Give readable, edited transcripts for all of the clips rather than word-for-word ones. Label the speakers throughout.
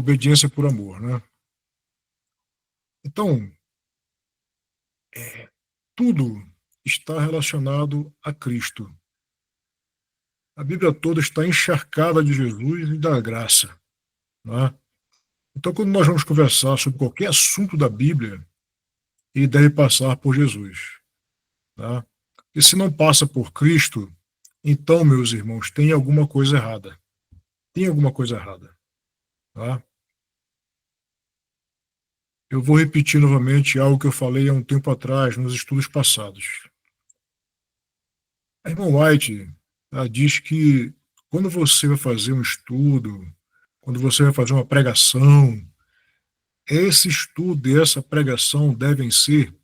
Speaker 1: obediência por amor, né? Então, tudo está relacionado a Cristo. A Bíblia toda está encharcada de Jesus e da graça, né? Então, quando nós vamos conversar sobre qualquer assunto da Bíblia, ele deve passar por Jesus, tá? E se não passa por Cristo, então, meus irmãos, tem alguma coisa errada. Tem alguma coisa errada, tá? Eu vou repetir novamente algo que eu falei há um tempo atrás, nos estudos passados. A irmã White, ela diz que quando você vai fazer um estudo, quando você vai fazer uma pregação, esse estudo e essa pregação devem ser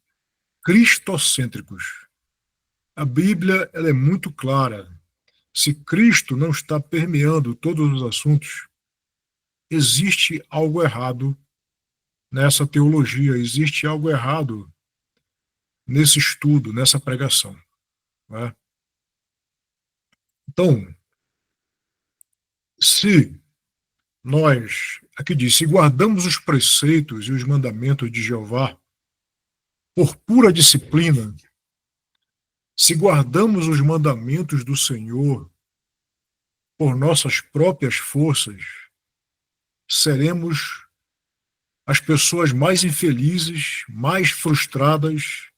Speaker 1: cristocêntricos. A Bíblia, ela é muito clara. Se Cristo não está permeando todos os assuntos, existe algo errado nessa teologia, existe algo errado nesse estudo, nessa pregação, né? Então, se nós, aqui diz, se guardamos os preceitos e os mandamentos de Jeová por pura disciplina, se guardamos os mandamentos do Senhor por nossas próprias forças, seremos as pessoas mais infelizes, mais frustradas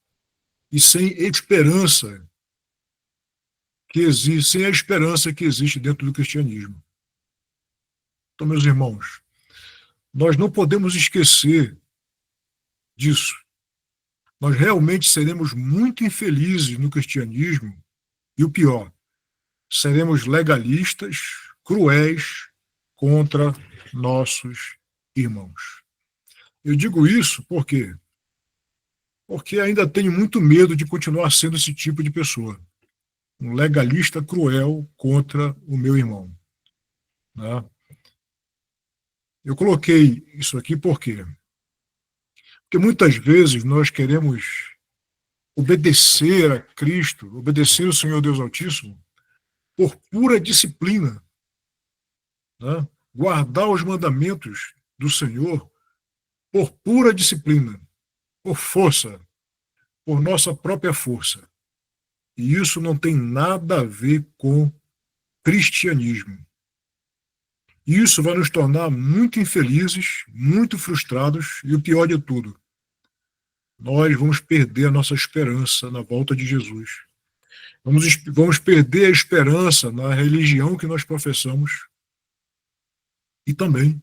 Speaker 1: e sem esperança que existe, sem a esperança que existe dentro do cristianismo. Então, meus irmãos, nós não podemos esquecer disso. Nós realmente seremos muito infelizes no cristianismo e o pior, seremos legalistas, cruéis contra nossos irmãos. Eu digo isso porque ainda tenho muito medo de continuar sendo esse tipo de pessoa, um legalista cruel contra o meu irmão, né? Eu coloquei isso aqui por quê? Porque muitas vezes nós queremos obedecer a Cristo, obedecer ao Senhor Deus Altíssimo, por pura disciplina, né? Guardar os mandamentos do Senhor por pura disciplina, por força, por nossa própria força. E isso não tem nada a ver com cristianismo. Isso vai nos tornar muito infelizes, muito frustrados e o pior de tudo, nós vamos perder a nossa esperança na volta de Jesus. Vamos perder a esperança na religião que nós professamos e também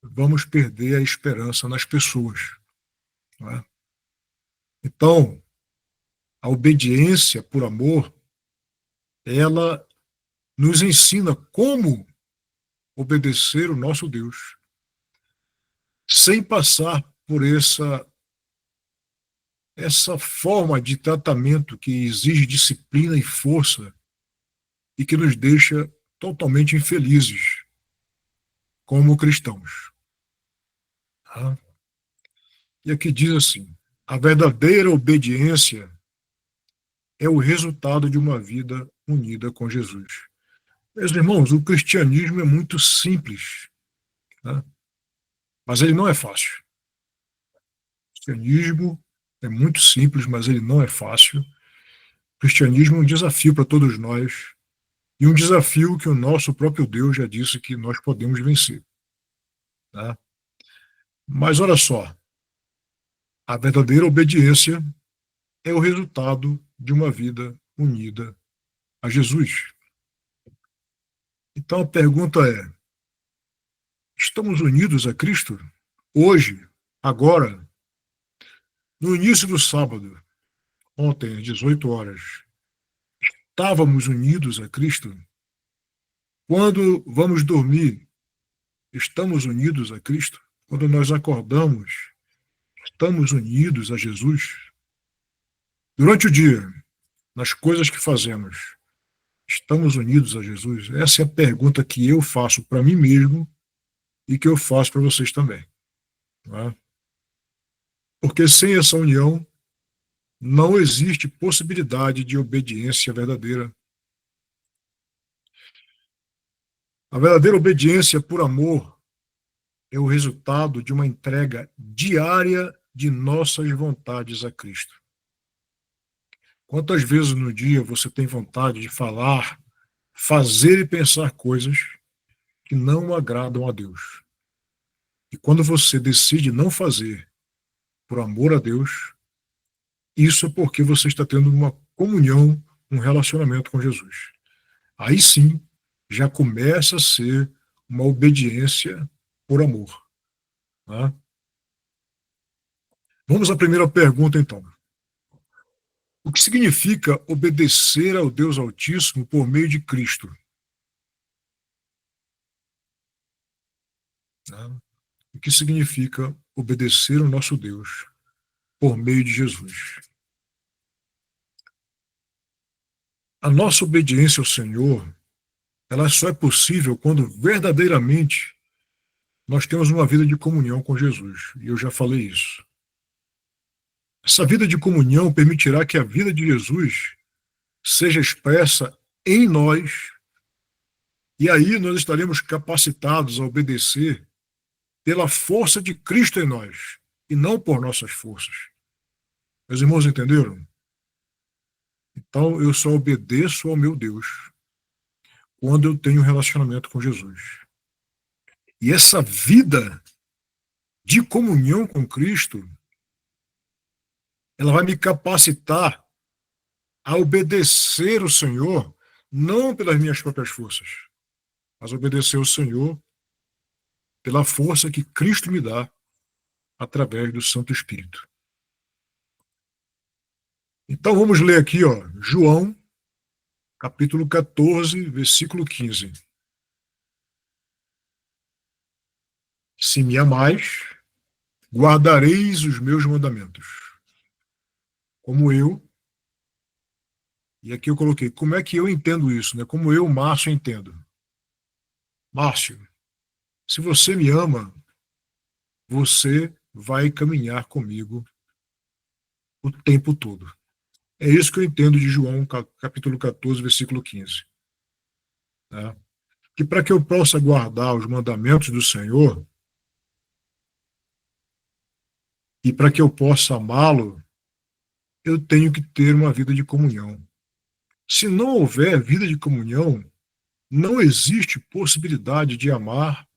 Speaker 1: vamos perder a esperança nas pessoas, não é? Então, a obediência por amor, ela nos ensina como obedecer o nosso Deus, sem passar por essa forma de tratamento que exige disciplina e força e que nos deixa totalmente infelizes como cristãos. Tá? E aqui diz assim: a verdadeira obediência é o resultado de uma vida unida com Jesus. Meus irmãos, o cristianismo é muito simples, né? Mas ele não é fácil. O cristianismo é muito simples, mas ele não é fácil. O cristianismo é um desafio para todos nós e um desafio que o nosso próprio Deus já disse que nós podemos vencer. Tá? Mas olha só, a verdadeira obediência é o resultado de uma vida unida a Jesus. Então a pergunta é: estamos unidos a Cristo? Hoje, agora, no início do sábado, ontem, às 18 horas, estávamos unidos a Cristo? Quando vamos dormir, estamos unidos a Cristo? Quando nós acordamos, estamos unidos a Jesus? Durante o dia, nas coisas que fazemos, estamos unidos a Jesus? Essa é a pergunta que eu faço para mim mesmo e que eu faço para vocês também. Não é? Porque sem essa união, não existe possibilidade de obediência verdadeira. A verdadeira obediência por amor é o resultado de uma entrega diária de nossas vontades a Cristo. Quantas vezes no dia você tem vontade de falar, fazer e pensar coisas que não agradam a Deus? E quando você decide não fazer por amor a Deus, isso é porque você está tendo uma comunhão, um relacionamento com Jesus. Aí sim, já começa a ser uma obediência por amor. Né? Vamos à primeira pergunta, então. O que significa obedecer ao Deus Altíssimo por meio de Cristo? Né? O que significa obedecer ao nosso Deus por meio de Jesus? A nossa obediência ao Senhor, ela só é possível quando verdadeiramente nós temos uma vida de comunhão com Jesus. E eu já falei isso. Essa vida de comunhão permitirá que a vida de Jesus seja expressa em nós, e aí nós estaremos capacitados a obedecer pela força de Cristo em nós, e não por nossas forças. Meus irmãos entenderam? Então eu só obedeço ao meu Deus quando eu tenho um relacionamento com Jesus. E essa vida de comunhão com Cristo, ela vai me capacitar a obedecer o Senhor, não pelas minhas próprias forças, mas obedecer ao Senhor pela força que Cristo me dá através do Santo Espírito. Então vamos ler aqui, ó, João, capítulo 14, versículo 15. Se me amais, guardareis os meus mandamentos. Como eu, e aqui eu coloquei, como é que eu entendo isso, né? Como eu, Márcio, entendo. Márcio, se você me ama, você vai caminhar comigo o tempo todo. É isso que eu entendo de João, capítulo 14, versículo 15. Tá? Que para que eu possa guardar os mandamentos do Senhor e para que eu possa amá-lo, eu tenho que ter uma vida de comunhão. Se não houver vida de comunhão, não existe possibilidade de amar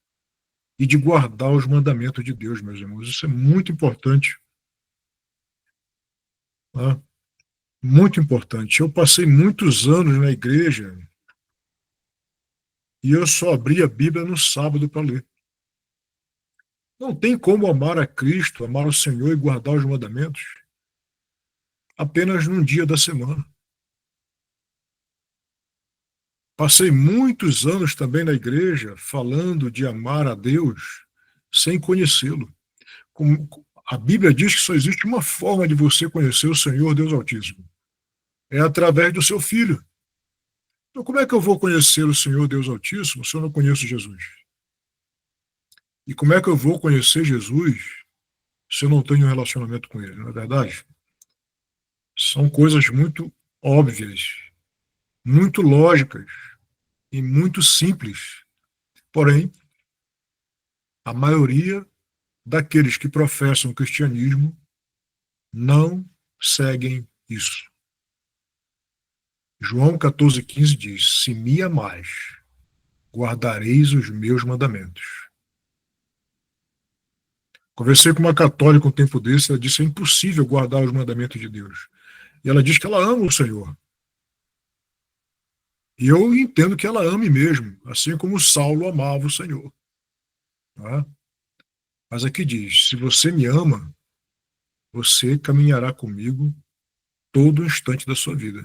Speaker 1: e de guardar os mandamentos de Deus, meus irmãos. Isso é muito importante. Tá? Muito importante. Eu passei muitos anos na igreja e eu só abri a Bíblia no sábado para ler. Não tem como amar a Cristo, amar o Senhor e guardar os mandamentos apenas num dia da semana. Passei muitos anos também na igreja falando de amar a Deus sem conhecê-lo. A Bíblia diz que só existe uma forma de você conhecer o Senhor Deus Altíssimo. É através do seu Filho. Então, como é que eu vou conhecer o Senhor Deus Altíssimo se eu não conheço Jesus? E como é que eu vou conhecer Jesus se eu não tenho um relacionamento com Ele? Não é verdade? São coisas muito óbvias, muito lógicas e muito simples. Porém, a maioria daqueles que professam o cristianismo não seguem isso. João 14,15 diz: Se me amais, guardareis os meus mandamentos. Conversei com uma católica um tempo desse, ela disse: é impossível guardar os mandamentos de Deus. E ela diz que ela ama o Senhor. E eu entendo que ela ame mesmo, assim como Saulo amava o Senhor. Tá? Mas aqui diz: se você me ama, você caminhará comigo todo o instante da sua vida.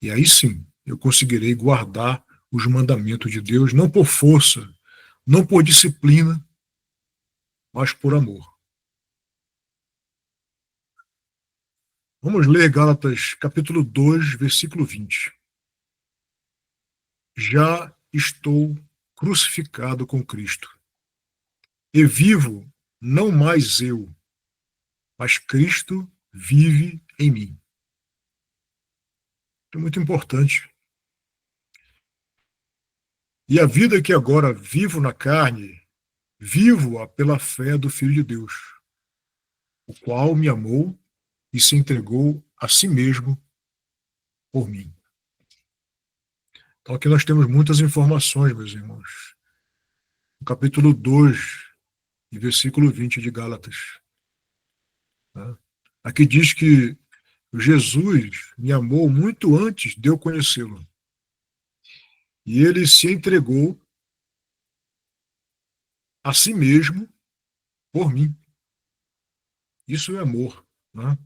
Speaker 1: E aí sim, eu conseguirei guardar os mandamentos de Deus, não por força, não por disciplina, mas por amor. Vamos ler Gálatas capítulo 2, versículo 20. Já estou crucificado com Cristo. E vivo não mais eu, mas Cristo vive em mim. É muito importante. E a vida que agora vivo na carne, Vivo-a pela fé do Filho de Deus, o qual me amou e se entregou a si mesmo por mim. Então aqui nós temos muitas informações, meus irmãos. No capítulo 2, e versículo 20 de Gálatas. Né? Aqui diz que Jesus me amou muito antes de eu conhecê-lo. E ele se entregou a si mesmo por mim. Isso é amor. Né?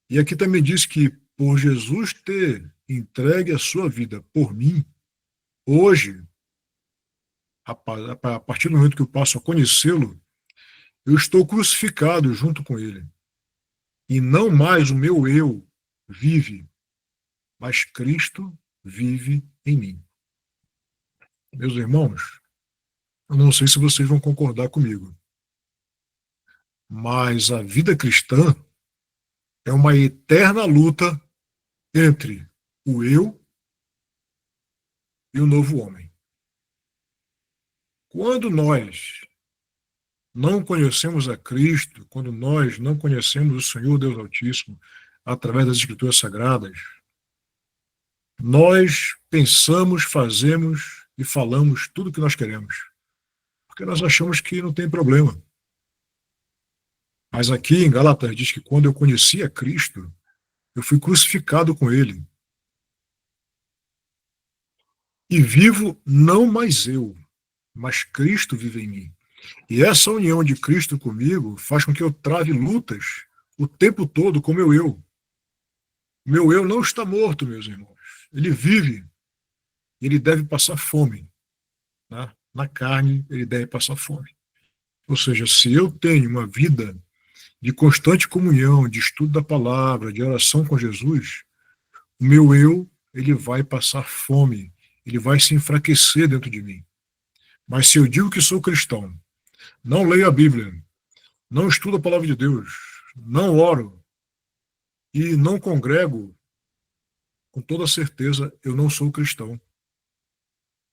Speaker 1: E aqui também diz que por Jesus ter entregue a sua vida por mim, hoje, a partir do momento que eu passo a conhecê-lo, eu estou crucificado junto com ele. E não mais o meu eu vive, mas Cristo vive em mim. Meus irmãos, eu não sei se vocês vão concordar comigo, mas a vida cristã é uma eterna luta entre o eu e o novo homem. Quando nós não conhecemos a Cristo, quando nós não conhecemos o Senhor Deus Altíssimo através das Escrituras Sagradas, nós pensamos, fazemos e falamos tudo o que nós queremos, porque nós achamos que não tem problema. Mas aqui em Gálatas diz que quando eu conheci a Cristo, eu fui crucificado com ele. E vivo não mais eu, mas Cristo vive em mim. E essa união de Cristo comigo faz com que eu trave lutas o tempo todo com meu eu. Meu eu não está morto, meus irmãos. Ele vive. Ele deve passar fome. Né? Na carne, ele deve passar fome. Ou seja, se eu tenho uma vida de constante comunhão, de estudo da palavra, de oração com Jesus, o meu eu, ele vai passar fome, ele vai se enfraquecer dentro de mim. Mas se eu digo que sou cristão, não leio a Bíblia, não estudo a palavra de Deus, não oro e não congrego, com toda certeza eu não sou cristão.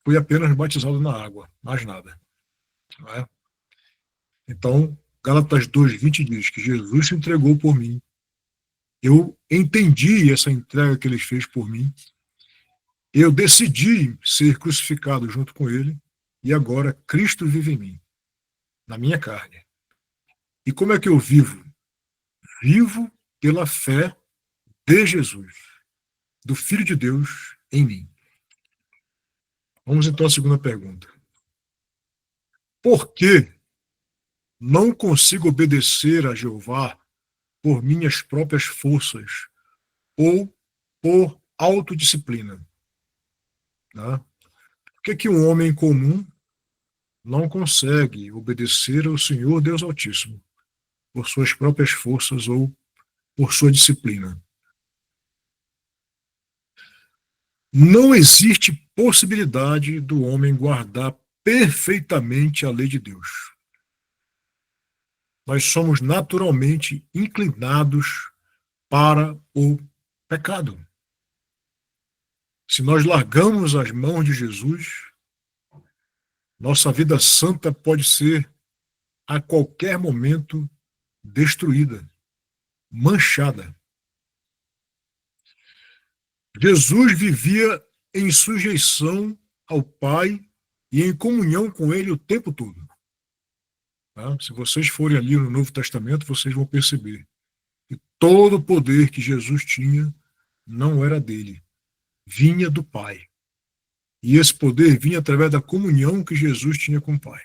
Speaker 1: Fui apenas batizado na água, mais nada. Não é? Então, Gálatas 2:20 diz que Jesus se entregou por mim. Eu entendi essa entrega que ele fez por mim. Eu decidi ser crucificado junto com ele. E agora Cristo vive em mim, na minha carne. E como é que eu vivo? Vivo pela fé de Jesus, do Filho de Deus em mim. Vamos então à segunda pergunta. Por que não consigo obedecer a Jeová por minhas próprias forças ou por autodisciplina? Né? Por que um homem comum não consegue obedecer ao Senhor Deus Altíssimo por suas próprias forças ou por sua disciplina? Não existe possibilidade do homem guardar perfeitamente a lei de Deus. Nós somos naturalmente inclinados para o pecado. Se nós largamos as mãos de Jesus, nossa vida santa pode ser a qualquer momento destruída, manchada. Jesus vivia em sujeição ao Pai e em comunhão com Ele o tempo todo. Tá? Se vocês forem ali no Novo Testamento, vocês vão perceber que todo o poder que Jesus tinha não era dele, vinha do Pai. E esse poder vinha através da comunhão que Jesus tinha com o Pai.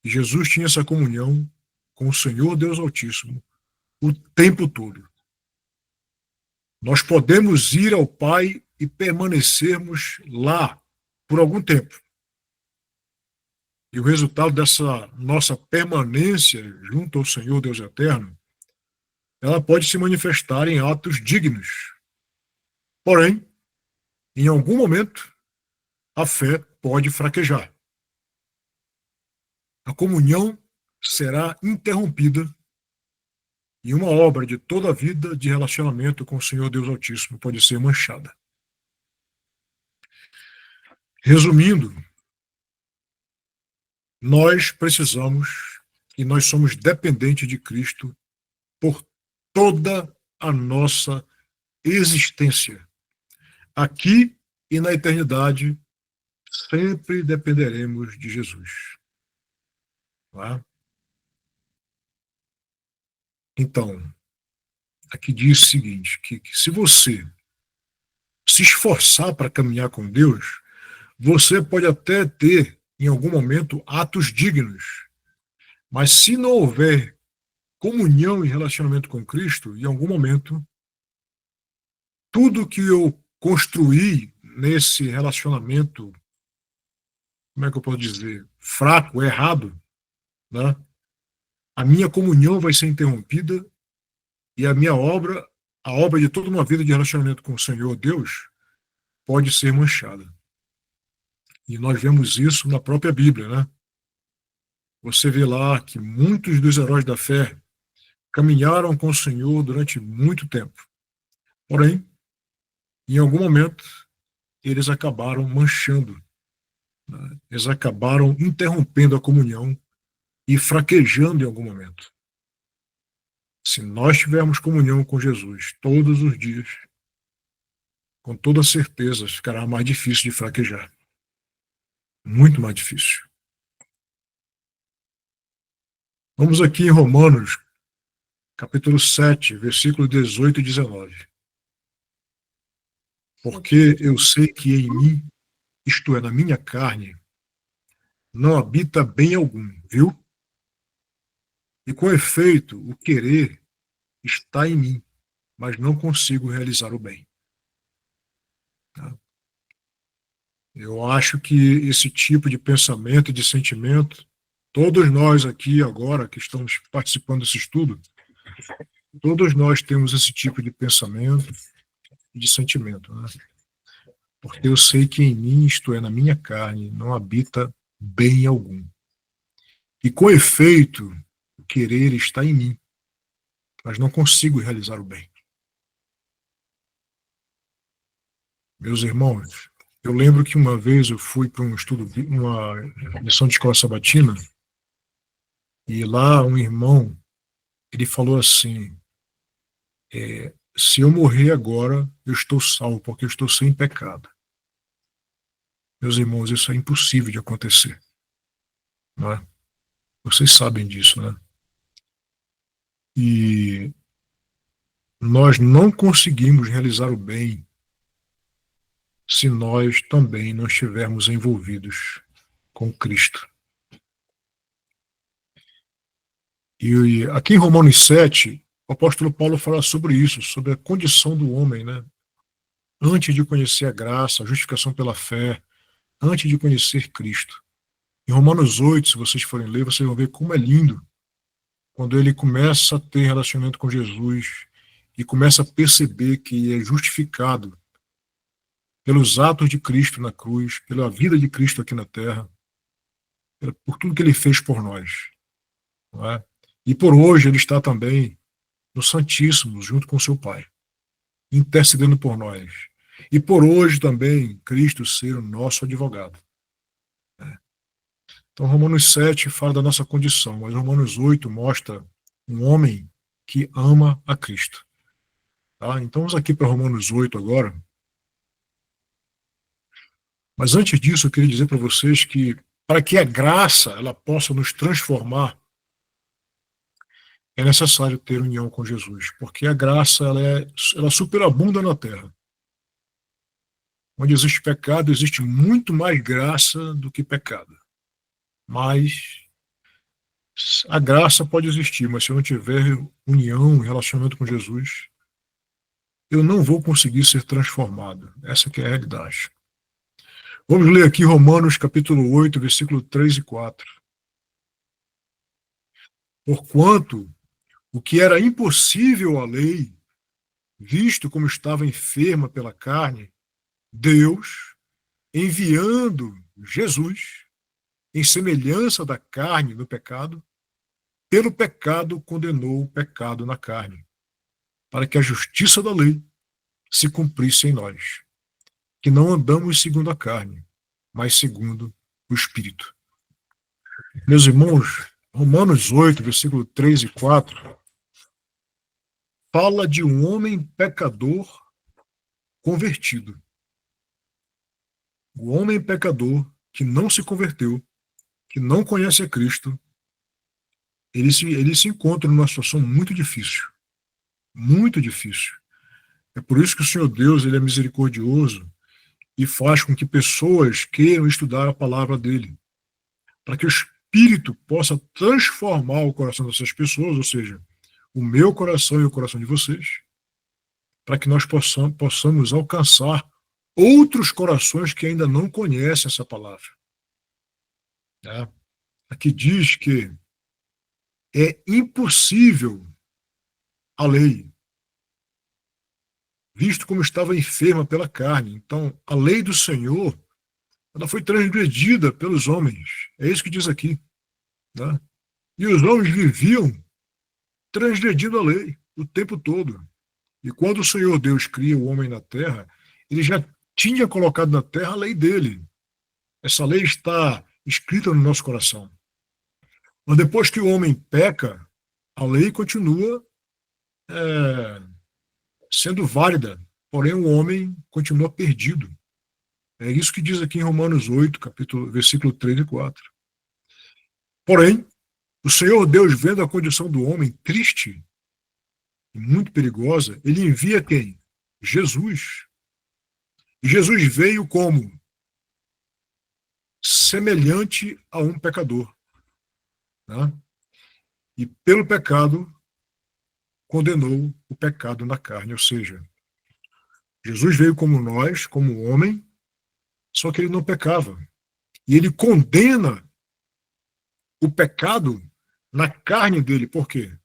Speaker 1: E Jesus tinha essa comunhão com o Senhor Deus Altíssimo o tempo todo. Nós podemos ir ao Pai e permanecermos lá por algum tempo. E o resultado dessa nossa permanência junto ao Senhor Deus Eterno, ela pode se manifestar em atos dignos. Porém, em algum momento, a fé pode fraquejar. A comunhão será interrompida e uma obra de toda a vida de relacionamento com o Senhor Deus Altíssimo pode ser manchada. Resumindo, nós precisamos e nós somos dependentes de Cristo por toda a nossa existência. Aqui e na eternidade, sempre dependeremos de Jesus. Tá? Então, aqui diz o seguinte, que se você se esforçar para caminhar com Deus, você pode até ter, em algum momento, atos dignos. Mas se não houver comunhão e relacionamento com Cristo, em algum momento, tudo que eu construí nesse relacionamento, como é que eu posso dizer, fraco, errado, né? A minha comunhão vai ser interrompida e a obra de toda uma vida de relacionamento com o Senhor Deus, pode ser manchada. E nós vemos isso na própria Bíblia, né? Você vê lá que muitos dos heróis da fé caminharam com o Senhor durante muito tempo. Porém, em algum momento, eles acabaram manchando, né? Eles acabaram interrompendo a comunhão e fraquejando em algum momento. Se nós tivermos comunhão com Jesus todos os dias, com toda certeza ficará mais difícil de fraquejar. Muito mais difícil. Vamos aqui em Romanos, capítulo 7, versículo 18 e 19. Porque eu sei que em mim, isto é, na minha carne, não habita bem algum, viu? E com efeito, o querer está em mim, mas não consigo realizar o bem. Tá? Eu acho que esse tipo de pensamento e de sentimento, todos nós aqui agora que estamos participando desse estudo, todos nós temos esse tipo de pensamento e de sentimento, né? Porque eu sei que em mim, isto é, na minha carne, não habita bem algum. E com efeito, o querer está em mim, mas não consigo realizar o bem. Meus irmãos, eu lembro que uma vez eu fui para um estudo, uma lição de escola sabatina, e lá um irmão, ele falou assim, se eu morrer agora, eu estou salvo, porque eu estou sem pecado. Meus irmãos, isso é impossível de acontecer. Não é? Vocês sabem disso, né? E nós não conseguimos realizar o bem se nós também não estivermos envolvidos com Cristo. E aqui em Romanos 7, o apóstolo Paulo fala sobre isso, sobre a condição do homem, né? Antes de conhecer a graça, a justificação pela fé, antes de conhecer Cristo. Em Romanos 8, se vocês forem ler, vocês vão ver como é lindo quando ele começa a ter relacionamento com Jesus e começa a perceber que é justificado pelos atos de Cristo na cruz, pela vida de Cristo aqui na terra, por tudo que ele fez por nós. Não é? E por hoje ele está também no Santíssimo, junto com seu Pai, intercedendo por nós. E por hoje também Cristo ser o nosso advogado. Então Romanos 7 fala da nossa condição, mas Romanos 8 mostra um homem que ama a Cristo. Tá? Então vamos aqui para Romanos 8 agora. Mas antes disso, eu queria dizer para vocês que para que a graça ela possa nos transformar, é necessário ter união com Jesus, porque a graça ela superabunda na terra. Onde existe pecado, existe muito mais graça do que pecado. Mas a graça pode existir, mas se eu não tiver união, relacionamento com Jesus, eu não vou conseguir ser transformado. Essa que é a realidade. Vamos ler aqui Romanos capítulo 8, versículo 3 e 4. Porquanto o que era impossível à lei, visto como estava enferma pela carne, Deus, enviando Jesus, em semelhança da carne no pecado, pelo pecado condenou o pecado na carne, para que a justiça da lei se cumprisse em nós, que não andamos segundo a carne, mas segundo o Espírito. Meus irmãos, Romanos 8, versículo 3 e 4, fala de um homem pecador convertido. O homem pecador que não se converteu, que não conhece a Cristo, ele se encontra numa situação muito difícil. Muito difícil. É por isso que o Senhor Deus, ele é misericordioso e faz com que pessoas queiram estudar a palavra dele, para que o Espírito possa transformar o coração dessas pessoas, ou seja, o meu coração e o coração de vocês, para que nós possamos alcançar outros corações que ainda não conhecem essa palavra. Né? Aqui diz que é impossível a lei, visto como estava enferma pela carne. Então, a lei do Senhor, ela foi transgredida pelos homens. É isso que diz aqui. Né? E os homens viviam transgredindo a lei o tempo todo. E quando o Senhor Deus cria o homem na terra, ele já tinha colocado na terra a lei dele. Essa lei está escrita no nosso coração. Mas depois que o homem peca, a lei continua sendo válida, porém o homem continua perdido. É isso que diz aqui em Romanos 8, versículo 3 e 4. Porém, o Senhor Deus, vendo a condição do homem triste e muito perigosa, ele envia quem? Jesus. E Jesus veio como? Semelhante a um pecador. Né? E pelo pecado, condenou o pecado na carne. Ou seja, Jesus veio como nós, como homem, só que ele não pecava. E ele condena o pecado na carne dele. Por quê?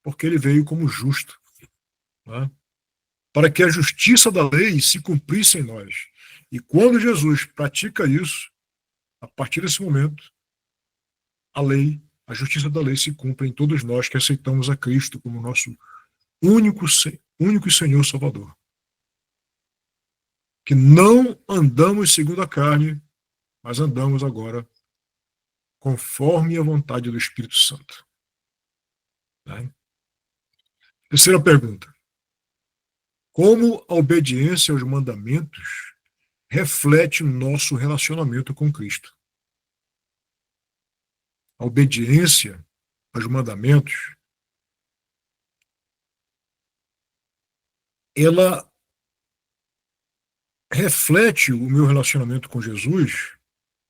Speaker 1: Porque ele veio como justo. Né? Para que a justiça da lei se cumprisse em nós. E quando Jesus pratica isso, a partir desse momento, a lei, a justiça da lei se cumpre em todos nós que aceitamos a Cristo como nosso único e Senhor Salvador. Que não andamos segundo a carne, mas andamos agora conforme a vontade do Espírito Santo. Né? Terceira pergunta. Como a obediência aos mandamentos reflete o nosso relacionamento com Cristo? A obediência aos mandamentos, ela reflete o meu relacionamento com Jesus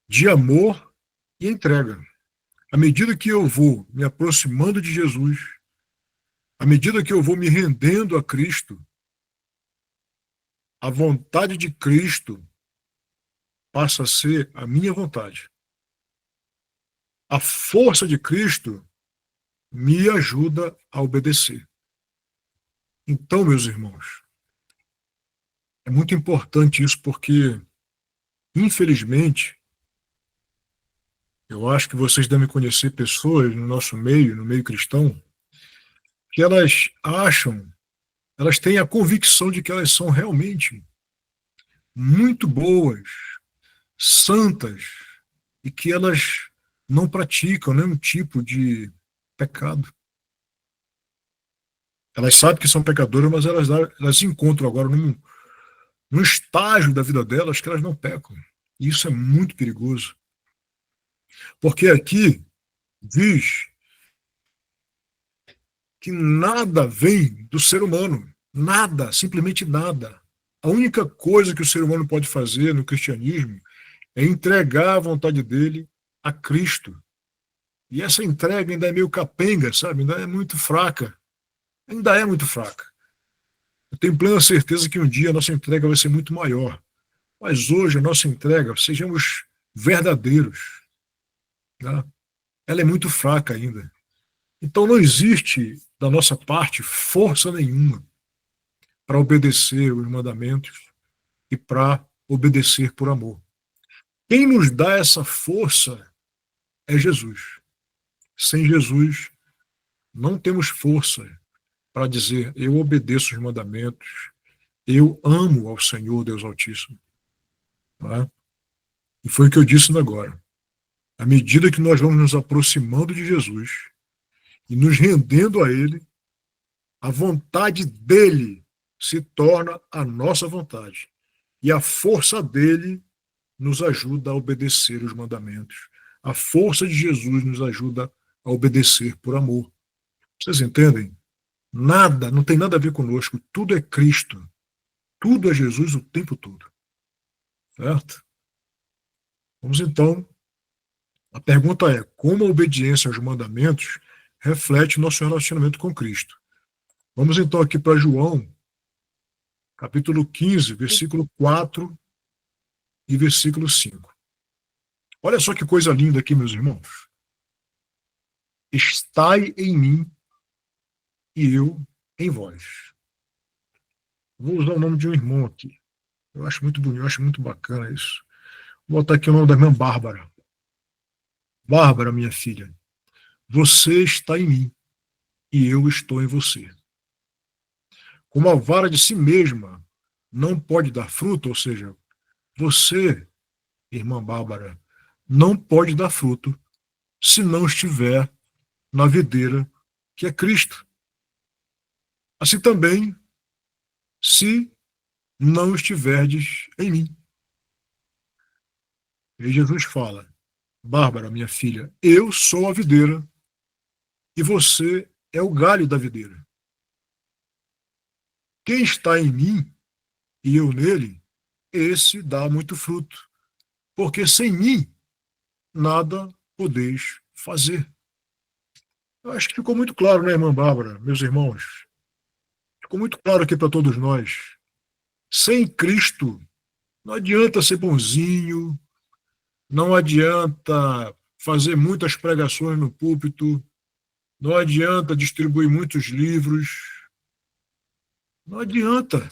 Speaker 1: de amor e entrega. À medida que eu vou me aproximando de Jesus, à medida que eu vou me rendendo a Cristo, a vontade de Cristo passa a ser a minha vontade. A força de Cristo me ajuda a obedecer. Então, meus irmãos, é muito importante isso porque, infelizmente, eu acho que vocês devem conhecer pessoas no nosso meio, no meio cristão, que elas têm a convicção de que elas são realmente muito boas, santas, e que elas não praticam nenhum tipo de pecado. Elas sabem que são pecadoras, mas elas se encontram agora num estágio da vida delas que elas não pecam. E isso é muito perigoso. Porque aqui diz que nada vem do ser humano. Nada, simplesmente nada. A única coisa que o ser humano pode fazer no cristianismo é entregar a vontade dele a Cristo. E essa entrega ainda é meio capenga, sabe? Ainda é muito fraca. Ainda é muito fraca. Eu tenho plena certeza que um dia a nossa entrega vai ser muito maior. Mas hoje a nossa entrega, sejamos verdadeiros, né? Ela é muito fraca ainda. Então não existe da nossa parte força nenhuma para obedecer os mandamentos e para obedecer por amor. Quem nos dá essa força é Jesus. Sem Jesus, não temos força para dizer eu obedeço os mandamentos, eu amo ao Senhor Deus Altíssimo. Não é? E foi o que eu disse agora. À medida que nós vamos nos aproximando de Jesus e nos rendendo a Ele, a vontade dele se torna a nossa vontade. E a força dele nos ajuda a obedecer os mandamentos. A força de Jesus nos ajuda a obedecer por amor. Vocês entendem? Nada, não tem nada a ver conosco. Tudo é Cristo. Tudo é Jesus o tempo todo. Certo? Vamos então. A pergunta é: como a obediência aos mandamentos reflete nosso relacionamento com Cristo? Vamos então aqui para João, capítulo 15, versículo 4 e versículo 5. Olha só que coisa linda aqui, meus irmãos. Estai em mim e eu em vós. Vou usar o nome de um irmão aqui. Eu acho muito bonito, eu acho muito bacana isso. Vou botar aqui o nome da irmã Bárbara. Bárbara, minha filha, você está em mim e eu estou em você. Como a vara de si mesma não pode dar fruto, ou seja, você, irmã Bárbara, não pode dar fruto se não estiver na videira que é Cristo. Assim também, se não estiverdes em mim. E Jesus fala: Bárbara, minha filha, eu sou a videira e você é o galho da videira. Quem está em mim e eu nele, esse dá muito fruto, porque sem mim nada podeis fazer. Eu acho que ficou muito claro, né, irmã Bárbara, meus irmãos? Ficou muito claro aqui para todos nós. Sem Cristo, não adianta ser bonzinho, não adianta fazer muitas pregações no púlpito, não adianta distribuir muitos livros, não adianta.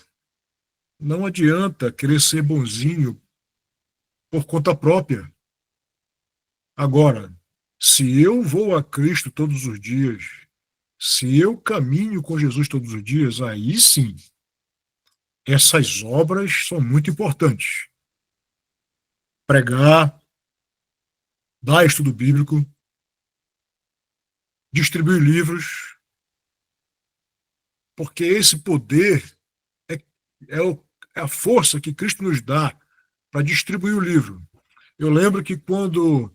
Speaker 1: Não adianta querer ser bonzinho por conta própria. Agora, se eu vou a Cristo todos os dias, se eu caminho com Jesus todos os dias, aí sim, essas obras são muito importantes. Pregar, dar estudo bíblico, distribuir livros, porque esse poder é, é a força que Cristo nos dá para distribuir o livro. Eu lembro que quando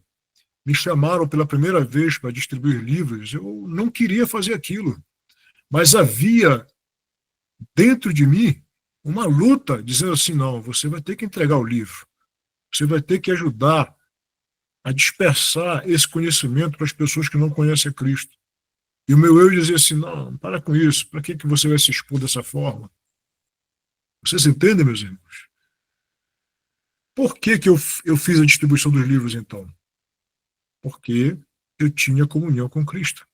Speaker 1: me chamaram pela primeira vez para distribuir livros, eu não queria fazer aquilo, mas havia dentro de mim uma luta dizendo assim: não, você vai ter que entregar o livro, você vai ter que ajudar a dispersar esse conhecimento para as pessoas que não conhecem a Cristo. E o meu eu dizia assim: não, para com isso, para que você vai se expor dessa forma? Vocês entendem, meus irmãos? Por que eu fiz a distribuição dos livros, então? Porque eu tinha comunhão com Cristo.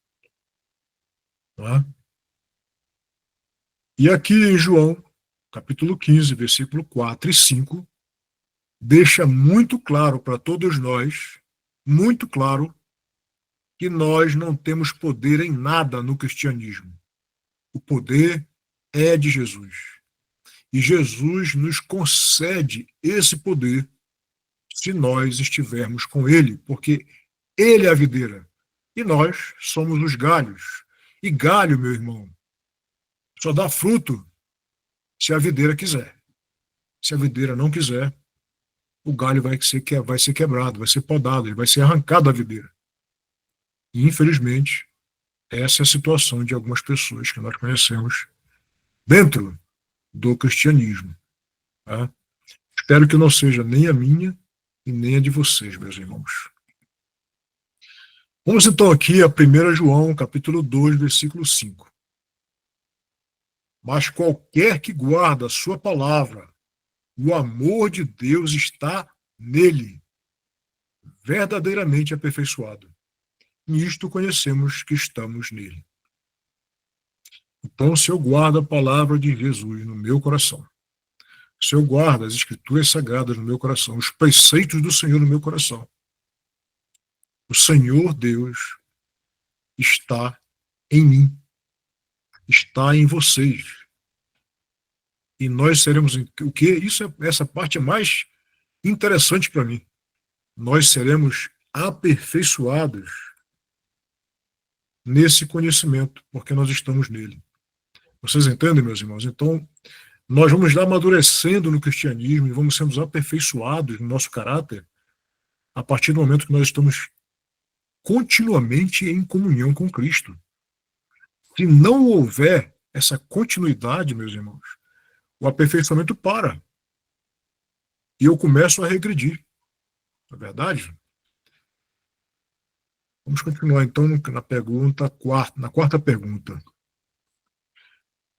Speaker 1: Tá? E aqui em João, capítulo 15, versículo 4 e 5, deixa muito claro para todos nós, muito claro, que nós não temos poder em nada no cristianismo. O poder é de Jesus. E Jesus nos concede esse poder se nós estivermos com Ele, porque Ele é a videira e nós somos os galhos. E galho, meu irmão, só dá fruto se a videira quiser. Se a videira não quiser, o galho vai ser quebrado, vai ser podado, ele vai ser arrancado da videira. E, infelizmente, essa é a situação de algumas pessoas que nós conhecemos dentro do cristianismo. Tá? Espero que não seja nem a minha e nem a de vocês, meus irmãos. Vamos então aqui a 1 João, capítulo 2, versículo 5. Mas qualquer que guarda a sua palavra, o amor de Deus está nele, verdadeiramente aperfeiçoado. Nisto conhecemos que estamos nele. Então, se eu guardo a palavra de Jesus no meu coração, se eu guardo as escrituras sagradas no meu coração, os preceitos do Senhor no meu coração, o Senhor Deus está em mim, está em vocês. E nós seremos o quê? Essa parte é mais interessante para mim. Nós seremos aperfeiçoados nesse conhecimento, porque nós estamos nele. Vocês entendem, meus irmãos? Então, nós vamos lá amadurecendo no cristianismo e vamos sendo aperfeiçoados no nosso caráter a partir do momento que nós estamos continuamente em comunhão com Cristo. Se não houver essa continuidade, meus irmãos, o aperfeiçoamento para. E eu começo a regredir. Não é verdade? Vamos continuar então na quarta pergunta.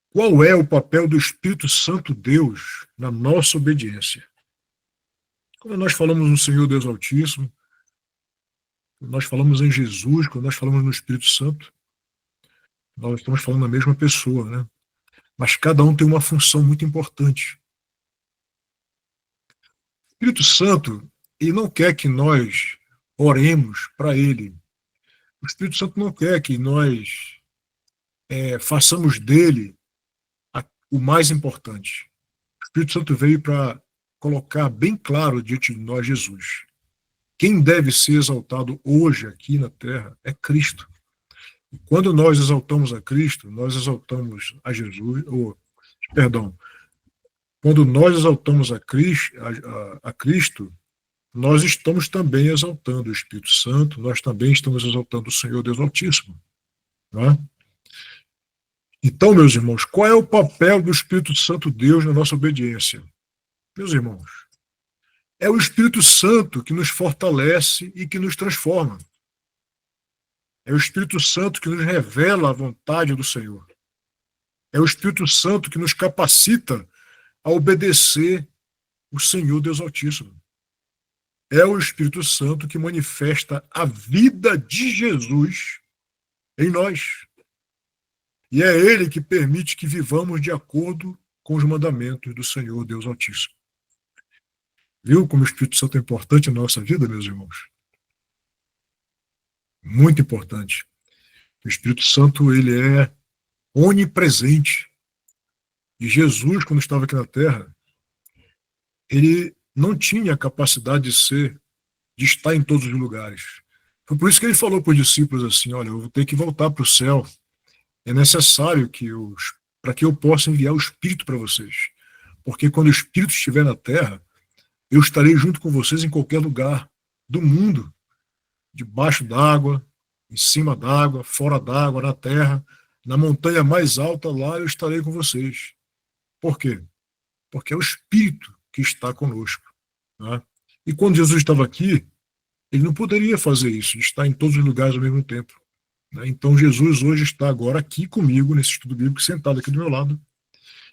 Speaker 1: Qual é o papel do Espírito Santo Deus na nossa obediência? Quando nós falamos no Senhor Deus Altíssimo, quando nós falamos em Jesus, quando nós falamos no Espírito Santo, nós estamos falando da mesma pessoa, né? Mas cada um tem uma função muito importante. O Espírito Santo, ele não quer que nós oremos para ele. O Espírito Santo não quer que nós façamos dele o mais importante. O Espírito Santo veio para colocar bem claro diante de nós Jesus. Quem deve ser exaltado hoje aqui na terra é Cristo. E quando nós exaltamos a Cristo, nós exaltamos a Jesus, quando nós exaltamos a Cristo, nós estamos também exaltando o Espírito Santo, nós também estamos exaltando o Senhor Deus Altíssimo. Não é? Então, meus irmãos, qual é o papel do Espírito Santo Deus na nossa obediência? Meus irmãos, é o Espírito Santo que nos fortalece e que nos transforma. É o Espírito Santo que nos revela a vontade do Senhor. É o Espírito Santo que nos capacita a obedecer o Senhor Deus Altíssimo. É o Espírito Santo que manifesta a vida de Jesus em nós. E é Ele que permite que vivamos de acordo com os mandamentos do Senhor Deus Altíssimo. Viu como o Espírito Santo é importante na nossa vida, meus irmãos? Muito importante. O Espírito Santo, ele é onipresente. E Jesus, quando estava aqui na Terra, ele não tinha a capacidade de estar em todos os lugares. Foi por isso que ele falou para os discípulos assim, olha, eu vou ter que voltar para o céu. É necessário para que eu possa enviar o Espírito para vocês. Porque quando o Espírito estiver na Terra, eu estarei junto com vocês em qualquer lugar do mundo, debaixo d'água, em cima d'água, fora d'água, na terra, na montanha mais alta, lá eu estarei com vocês. Por quê? Porque é o Espírito que está conosco. Né? E quando Jesus estava aqui, ele não poderia fazer isso, de estar em todos os lugares ao mesmo tempo. Né? Então Jesus hoje está agora aqui comigo, nesse estudo bíblico, sentado aqui do meu lado,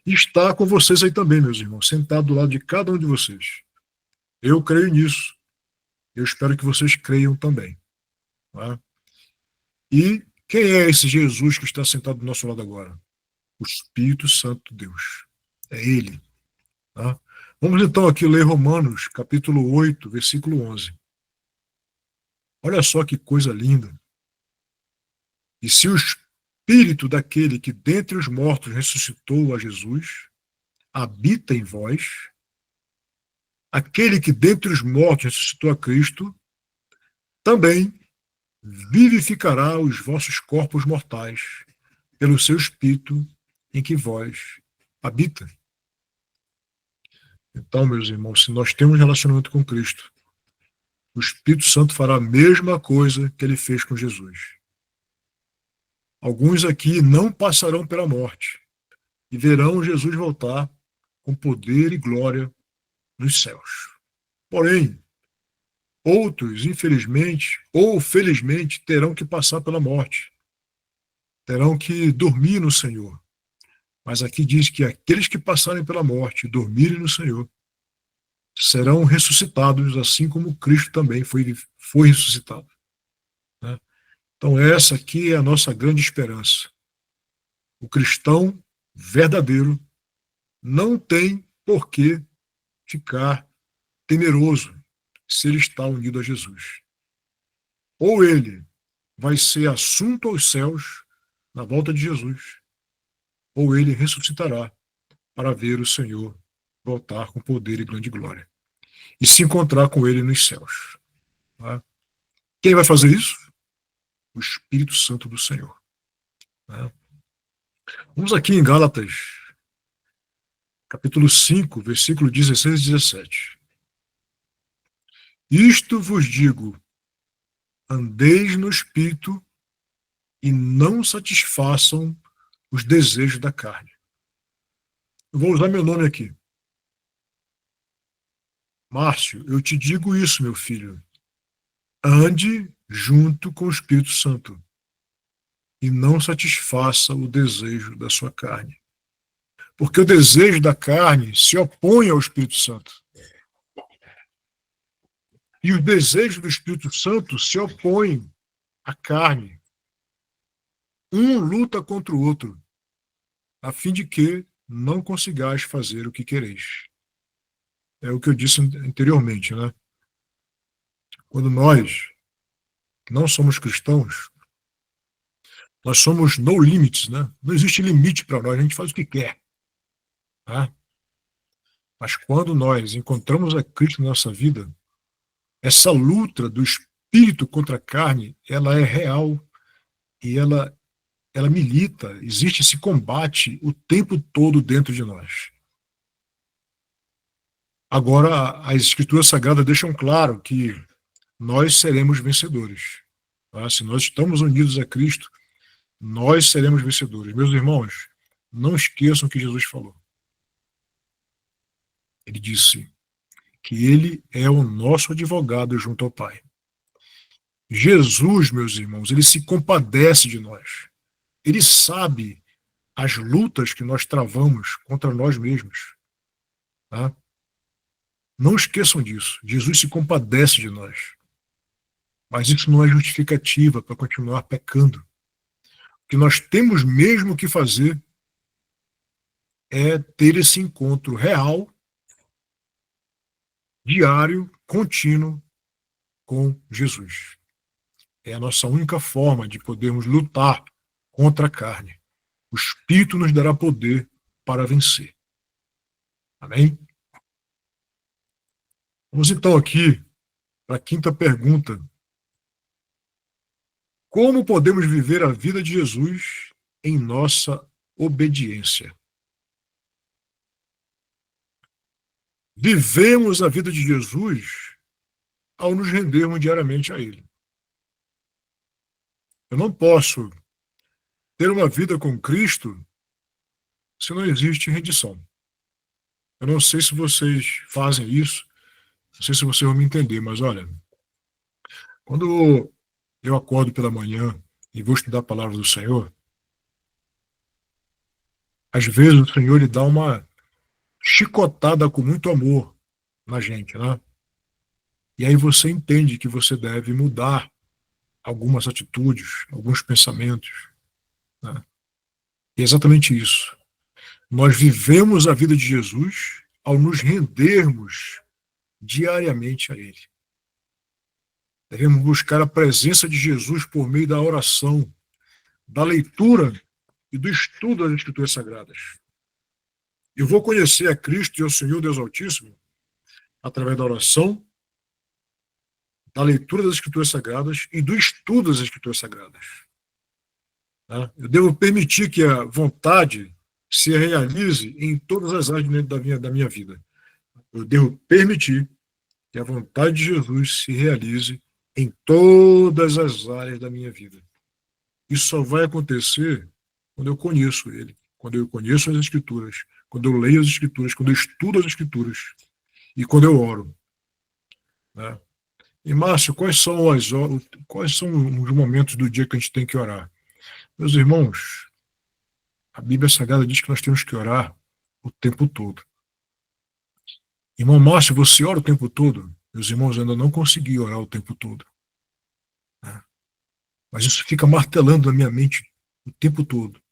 Speaker 1: e está com vocês aí também, meus irmãos, sentado do lado de cada um de vocês. Eu creio nisso. Eu espero que vocês creiam também. Tá? E quem é esse Jesus que está sentado do nosso lado agora? O Espírito Santo de Deus. É Ele. Tá? Vamos então aqui ler Romanos, capítulo 8, versículo 11. Olha só que coisa linda. E se o Espírito daquele que dentre os mortos ressuscitou a Jesus habita em vós, aquele que dentre os mortos ressuscitou a Cristo, também vivificará os vossos corpos mortais pelo seu Espírito em que vós habita. Então, meus irmãos, se nós temos relacionamento com Cristo, o Espírito Santo fará a mesma coisa que ele fez com Jesus. Alguns aqui não passarão pela morte e verão Jesus voltar com poder e glória nos céus. Porém, outros, infelizmente ou felizmente, terão que passar pela morte. Terão que dormir no Senhor. Mas aqui diz que aqueles que passarem pela morte e dormirem no Senhor serão ressuscitados, assim como Cristo também foi ressuscitado. Né? Então essa aqui é a nossa grande esperança. O cristão verdadeiro não tem por que ficar temeroso se ele está unido a Jesus. Ou ele vai ser assunto aos céus na volta de Jesus, ou ele ressuscitará para ver o Senhor voltar com poder e grande glória e se encontrar com ele nos céus. Tá? Quem vai fazer isso? O Espírito Santo do Senhor. Né? Vamos aqui em Gálatas, capítulo 5, versículo 16 e 17. Isto vos digo, andeis no Espírito e não satisfaçam os desejos da carne. Eu vou usar meu nome aqui. Márcio, eu te digo isso, meu filho. Ande junto com o Espírito Santo e não satisfaça o desejo da sua carne. Porque o desejo da carne se opõe ao Espírito Santo. E os desejos do Espírito Santo se opõem à carne. Um luta contra o outro, a fim de que não consigais fazer o que quereis. É o que eu disse anteriormente, né? Quando nós não somos cristãos, nós somos no limits, né? Não existe limite para nós, a gente faz o que quer. Tá? Mas quando nós encontramos a Cristo na nossa vida, essa luta do espírito contra a carne, ela é real e ela milita, existe esse combate o tempo todo dentro de nós. Agora, as Escrituras Sagradas deixam claro que nós seremos vencedores. Tá? Se nós estamos unidos a Cristo, nós seremos vencedores. Meus irmãos, não esqueçam o que Jesus falou. Ele disse que ele é o nosso advogado junto ao Pai. Jesus, meus irmãos, ele se compadece de nós. Ele sabe as lutas que nós travamos contra nós mesmos. Tá? Não esqueçam disso. Jesus se compadece de nós. Mas isso não é justificativa para continuar pecando. O que nós temos mesmo que fazer é ter esse encontro real, diário, contínuo com Jesus. É a nossa única forma de podermos lutar contra a carne. O Espírito nos dará poder para vencer. Amém? Vamos então aqui para a quinta pergunta. Como podemos viver a vida de Jesus em nossa obediência? Vivemos a vida de Jesus ao nos rendermos diariamente a Ele. Eu não posso ter uma vida com Cristo se não existe rendição. Eu não sei se vocês fazem isso, não sei se vocês vão me entender, mas olha, quando eu acordo pela manhã e vou estudar a palavra do Senhor, às vezes o Senhor lhe dá uma chicotada com muito amor na gente, né? E aí você entende que você deve mudar algumas atitudes, alguns pensamentos, né? E é exatamente isso. Nós vivemos a vida de Jesus ao nos rendermos diariamente a Ele. Devemos buscar a presença de Jesus por meio da oração, da leitura e do estudo das Escrituras Sagradas. Eu vou conhecer a Cristo e ao Senhor Deus Altíssimo através da oração, da leitura das Escrituras Sagradas e do estudo das Escrituras Sagradas. Eu devo permitir que a vontade se realize em todas as áreas da minha vida. Eu devo permitir que a vontade de Jesus se realize em todas as áreas da minha vida. Isso só vai acontecer quando eu conheço Ele, quando eu conheço as Escrituras, quando eu leio as Escrituras, quando eu estudo as Escrituras e quando eu oro. Né? E, Márcio, quais são os momentos do dia que a gente tem que orar? Meus irmãos, a Bíblia Sagrada diz que nós temos que orar o tempo todo. Irmão Márcio, você ora o tempo todo? Meus irmãos, eu ainda não consegui orar o tempo todo. Né? Mas isso fica martelando na minha mente o tempo todo.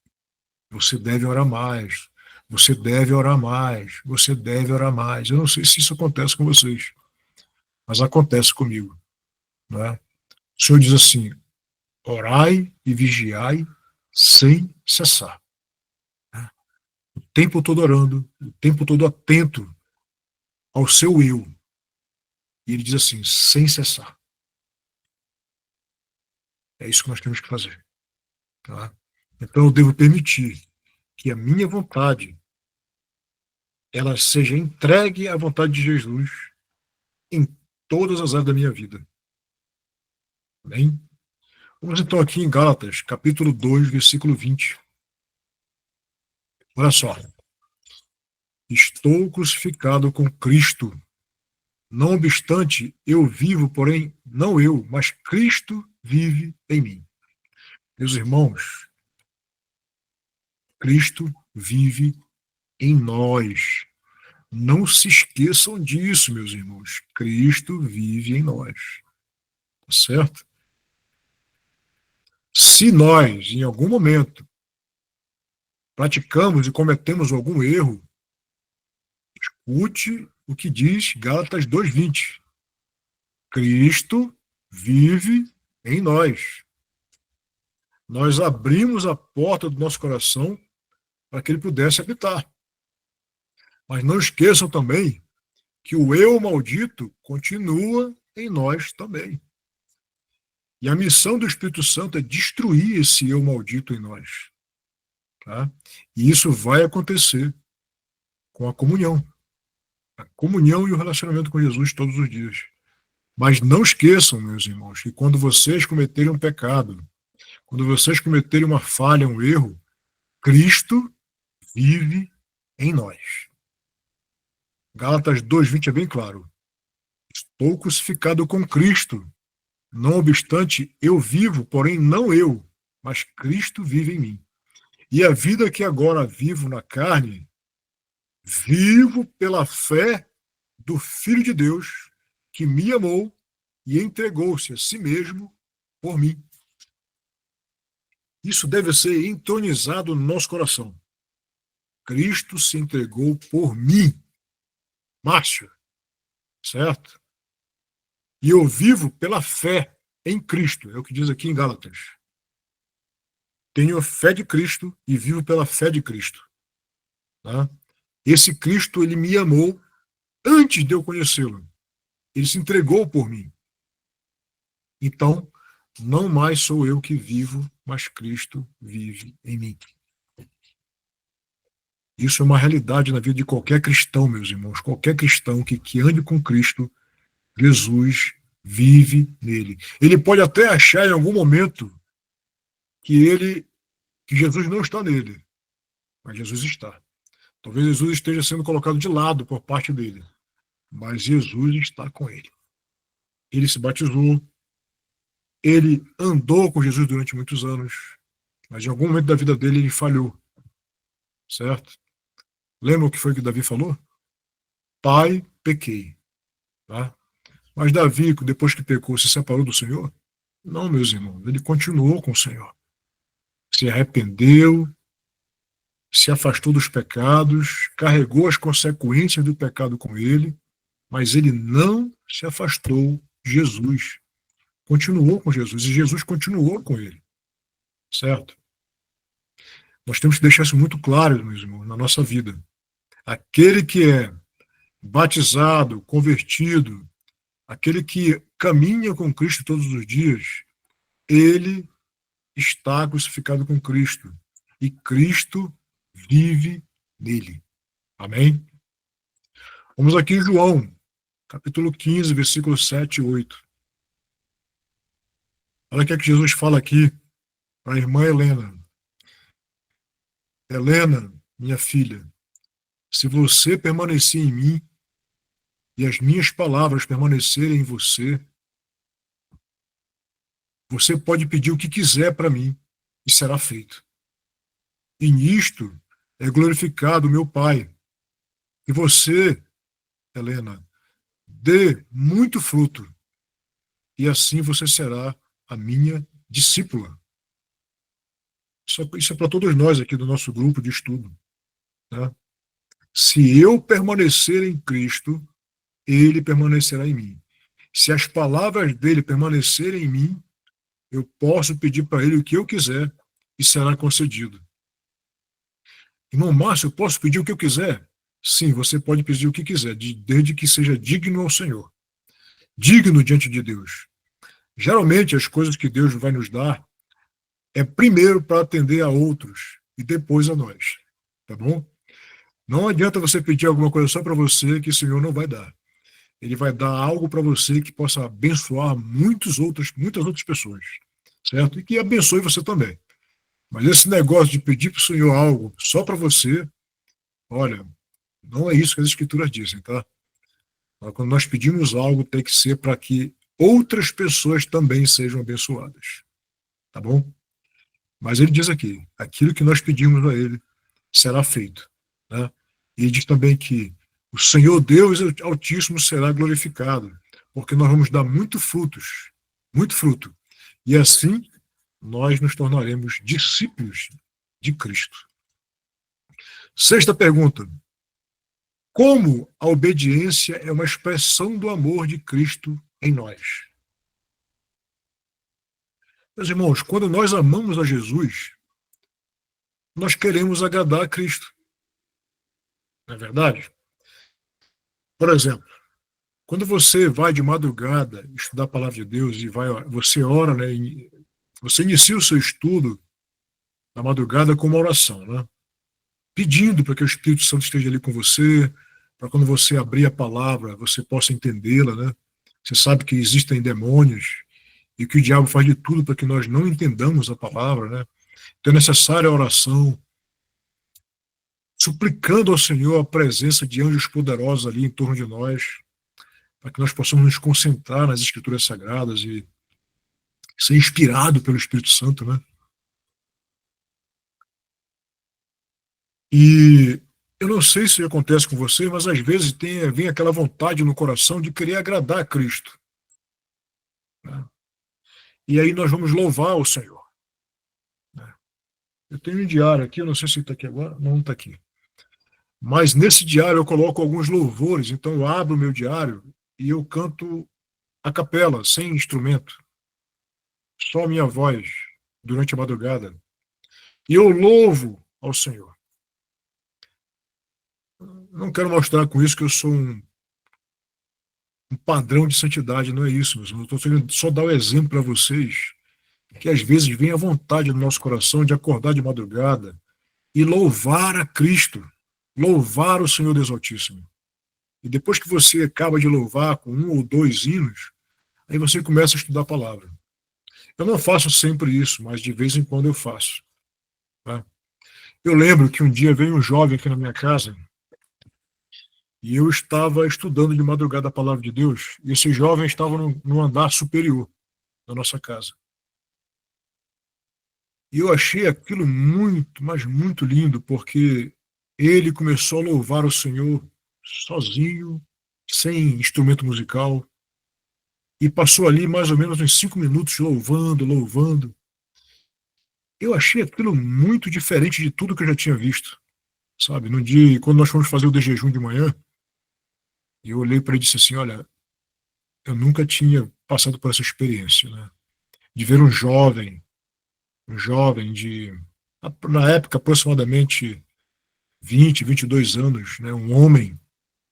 Speaker 1: Você deve orar mais. Você deve orar mais. Você deve orar mais. Eu não sei se isso acontece com vocês, mas acontece comigo. Né? O Senhor diz assim: orai e vigiai sem cessar. Né? O tempo todo orando, o tempo todo atento ao seu eu. E ele diz assim, sem cessar. É isso que nós temos que fazer. Tá? Então, eu devo permitir que a minha vontade ela seja entregue à vontade de Jesus em todas as áreas da minha vida. Amém? Vamos então aqui em Gálatas, capítulo 2, versículo 20. Olha só. Estou crucificado com Cristo. Não obstante, eu vivo, porém, não eu, mas Cristo vive em mim. Meus irmãos, Cristo vive em nós. Não se esqueçam disso, meus irmãos. Cristo vive em nós. Tá certo? Se nós, em algum momento, praticamos e cometemos algum erro, escute o que diz Gálatas 2:20. Cristo vive em nós. Nós abrimos a porta do nosso coração para que ele pudesse habitar. Mas não esqueçam também que o eu maldito continua em nós também. E a missão do Espírito Santo é destruir esse eu maldito em nós. Tá? E isso vai acontecer com a comunhão. A comunhão e o relacionamento com Jesus todos os dias. Mas não esqueçam, meus irmãos, que quando vocês cometerem um pecado, quando vocês cometerem uma falha, um erro, Cristo vive em nós. Gálatas 2:20 é bem claro. Estou crucificado com Cristo. Não obstante, eu vivo, porém não eu, mas Cristo vive em mim. E a vida que agora vivo na carne, vivo pela fé do Filho de Deus, que me amou e entregou-se a si mesmo por mim. Isso deve ser entronizado no nosso coração. Cristo se entregou por mim. Márcio, certo? E eu vivo pela fé em Cristo, é o que diz aqui em Gálatas. Tenho a fé de Cristo e vivo pela fé de Cristo. Tá? Esse Cristo, ele me amou antes de eu conhecê-lo. Ele se entregou por mim. Então, não mais sou eu que vivo, mas Cristo vive em mim. Isso é uma realidade na vida de qualquer cristão, meus irmãos. Qualquer cristão que ande com Cristo, Jesus vive nele. Ele pode até achar em algum momento que Jesus não está nele, mas Jesus está. Talvez Jesus esteja sendo colocado de lado por parte dele, mas Jesus está com ele. Ele se batizou, ele andou com Jesus durante muitos anos, mas em algum momento da vida dele ele falhou, certo? Lembra o que foi que Davi falou? Pai, pequei. Tá? Mas Davi, depois que pecou, se separou do Senhor? Não, meus irmãos, ele continuou com o Senhor. Se arrependeu, se afastou dos pecados, carregou as consequências do pecado com ele, mas ele não se afastou de Jesus. Continuou com Jesus e Jesus continuou com ele. Certo? Nós temos que deixar isso muito claro, meus irmãos, na nossa vida. Aquele que é batizado, convertido, aquele que caminha com Cristo todos os dias, ele está crucificado com Cristo. E Cristo vive nele. Amém? Vamos aqui em João, capítulo 15, versículos 7 e 8. Olha o que é que Jesus fala aqui para a irmã Helena. Helena, minha filha, se você permanecer em mim e as minhas palavras permanecerem em você, você pode pedir o que quiser para mim e será feito. E nisto é glorificado o meu Pai. E você, Helena, dê muito fruto, e assim você será a minha discípula. Isso é para todos nós aqui do nosso grupo de estudo. Tá? Se eu permanecer em Cristo, ele permanecerá em mim. Se as palavras dele permanecerem em mim, eu posso pedir para ele o que eu quiser e será concedido. Irmão Márcio, eu posso pedir o que eu quiser? Sim, você pode pedir o que quiser, desde que seja digno ao Senhor. Digno diante de Deus. Geralmente, as coisas que Deus vai nos dar é primeiro para atender a outros e depois a nós. Tá bom? Não adianta você pedir alguma coisa só para você que o Senhor não vai dar. Ele vai dar algo para você que possa abençoar muitas outras pessoas, certo? E que abençoe você também. Mas esse negócio de pedir para o Senhor algo só para você, olha, não é isso que as Escrituras dizem, tá? Quando nós pedimos algo, tem que ser para que outras pessoas também sejam abençoadas, tá bom? Mas ele diz aqui, aquilo que nós pedimos a ele será feito, né? E ele diz também que o Senhor Deus Altíssimo será glorificado, porque nós vamos dar muito fruto. E assim nós nos tornaremos discípulos de Cristo. Sexta pergunta: como a obediência é uma expressão do amor de Cristo em nós? Meus irmãos, quando nós amamos a Jesus, nós queremos agradar a Cristo. Não é verdade? Por exemplo, quando você vai de madrugada estudar a palavra de Deus e você ora, né, você inicia o seu estudo na madrugada com uma oração, né? Pedindo para que o Espírito Santo esteja ali com você, para quando você abrir a palavra, você possa entendê-la, né? Você sabe que existem demônios e que o diabo faz de tudo para que nós não entendamos a palavra, né? Então é necessária a oração, suplicando ao Senhor a presença de anjos poderosos ali em torno de nós, para que nós possamos nos concentrar nas Escrituras Sagradas e ser inspirado pelo Espírito Santo, né? E eu não sei se acontece com você, mas às vezes vem aquela vontade no coração de querer agradar a Cristo, né? E aí nós vamos louvar o Senhor, né? Eu tenho um diário aqui, eu não sei se está aqui agora, não está aqui. Mas nesse diário eu coloco alguns louvores, então eu abro o meu diário e eu canto a capela, sem instrumento, só a minha voz, durante a madrugada. E eu louvo ao Senhor. Não quero mostrar com isso que eu sou um padrão de santidade, não é isso, meus irmãos. Eu estou querendo só dar o exemplo para vocês, que às vezes vem a vontade no nosso coração de acordar de madrugada e louvar a Cristo, louvar o Senhor Deus Altíssimo. E depois que você acaba de louvar com um ou dois hinos, aí você começa a estudar a palavra. Eu não faço sempre isso, mas de vez em quando eu faço, tá? Eu lembro que um dia veio um jovem aqui na minha casa e eu estava estudando de madrugada a palavra de Deus, e esse jovem estava no andar superior da nossa casa. E eu achei aquilo muito, mas muito lindo, porque ele começou a louvar o Senhor sozinho, sem instrumento musical, e passou ali mais ou menos uns 5 minutos louvando, louvando. Eu achei aquilo muito diferente de tudo que eu já tinha visto, sabe? No dia, quando nós fomos fazer o de jejum de manhã, eu olhei para ele e disse assim: olha, eu nunca tinha passado por essa experiência, né? De ver um jovem na época, aproximadamente 22 anos, né? Um homem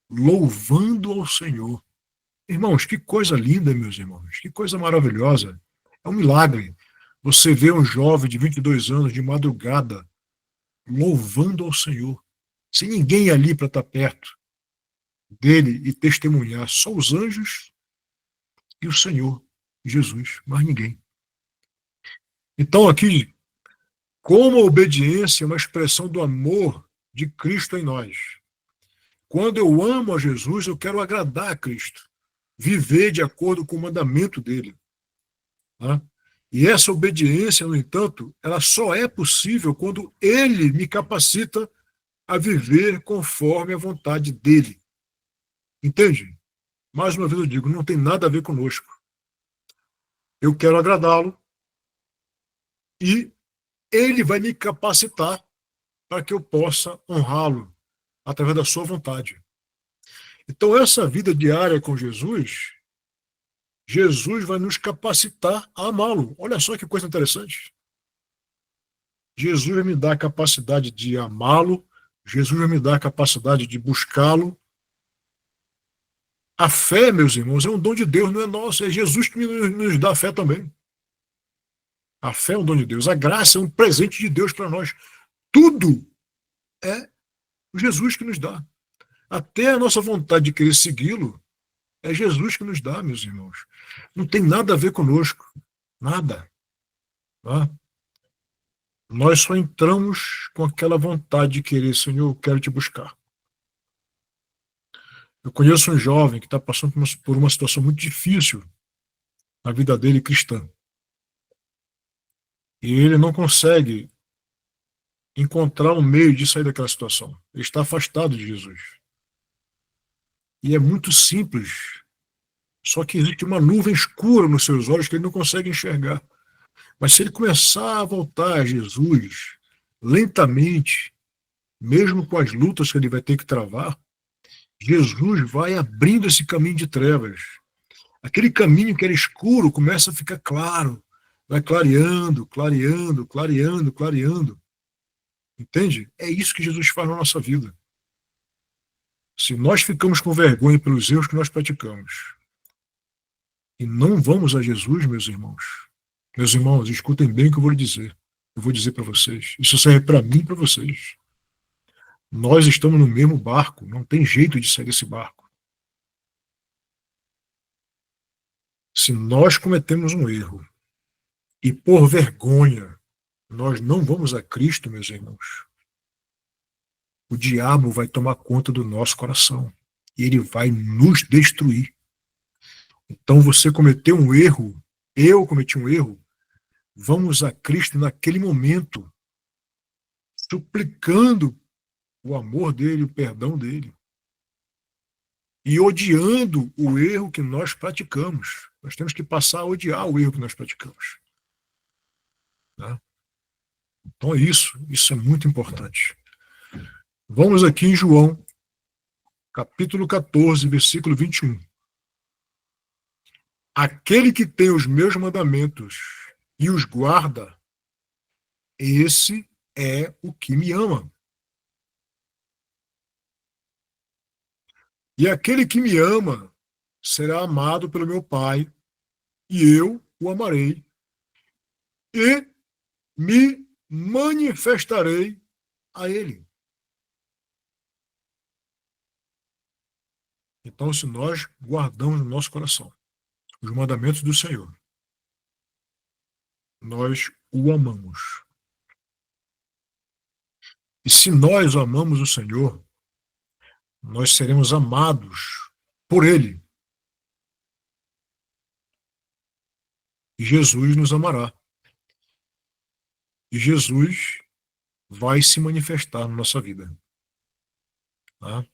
Speaker 1: louvando ao Senhor. Irmãos, que coisa linda, meus irmãos, que coisa maravilhosa. É um milagre. Você vê um jovem de 22 anos de madrugada louvando ao Senhor, sem ninguém ali para estar perto dele e testemunhar, só os anjos e o Senhor Jesus, mais ninguém. Então, aqui, como a obediência é uma expressão do amor de Cristo em nós. Quando eu amo a Jesus, eu quero agradar a Cristo, viver de acordo com o mandamento dele, tá? E essa obediência, no entanto, ela só é possível quando ele me capacita a viver conforme a vontade dele. Entende? Mais uma vez eu digo, não tem nada a ver conosco. Eu quero agradá-lo e ele vai me capacitar para que eu possa honrá-lo através da sua vontade. Então, essa vida diária com Jesus, Jesus vai nos capacitar a amá-lo. Olha só que coisa interessante. Jesus vai me dar a capacidade de amá-lo, Jesus vai me dar a capacidade de buscá-lo A fé, meus irmãos, é um dom de Deus, não é nosso, é Jesus que nos dá a fé também. A fé é um dom de Deus, a graça é um presente de Deus para nós. Tudo é Jesus que nos dá. Até a nossa vontade de querer segui-lo é Jesus que nos dá, meus irmãos. Não tem nada a ver conosco. Nada. Tá? Nós só entramos com aquela vontade de querer, Senhor, eu quero te buscar. Eu conheço um jovem que está passando por uma situação muito difícil na vida dele cristã. E ele não consegue encontrar um meio de sair daquela situação. Ele está afastado de Jesus. E é muito simples. Só que existe uma nuvem escura nos seus olhos que ele não consegue enxergar. Mas se ele começar a voltar a Jesus, lentamente, mesmo com as lutas que ele vai ter que travar, Jesus vai abrindo esse caminho de trevas. Aquele caminho que era escuro começa a ficar claro, vai clareando, clareando, clareando, clareando. Entende? É isso que Jesus faz na nossa vida. Se nós ficamos com vergonha pelos erros que nós praticamos e não vamos a Jesus, meus irmãos, escutem bem o que eu vou lhe dizer. Eu vou dizer para vocês. Isso serve para mim e para vocês. Nós estamos no mesmo barco, não tem jeito de sair desse barco. Se nós cometemos um erro e por vergonha nós não vamos a Cristo, meus irmãos, o diabo vai tomar conta do nosso coração e ele vai nos destruir. Então você cometeu um erro, eu cometi um erro, vamos a Cristo naquele momento, suplicando o amor dele, o perdão dele. E odiando o erro que nós praticamos. Nós temos que passar a odiar o erro que nós praticamos. Né? Então é isso é muito importante. Vamos aqui em João, capítulo 14, versículo 21. Aquele que tem os meus mandamentos e os guarda, esse é o que me ama. E aquele que me ama será amado pelo meu Pai, e eu o amarei, e me manifestarei a ele. Então, se nós guardamos no nosso coração os mandamentos do Senhor, nós o amamos. E se nós amamos o Senhor, nós seremos amados por Ele. E Jesus nos amará. E Jesus vai se manifestar na nossa vida. Tá?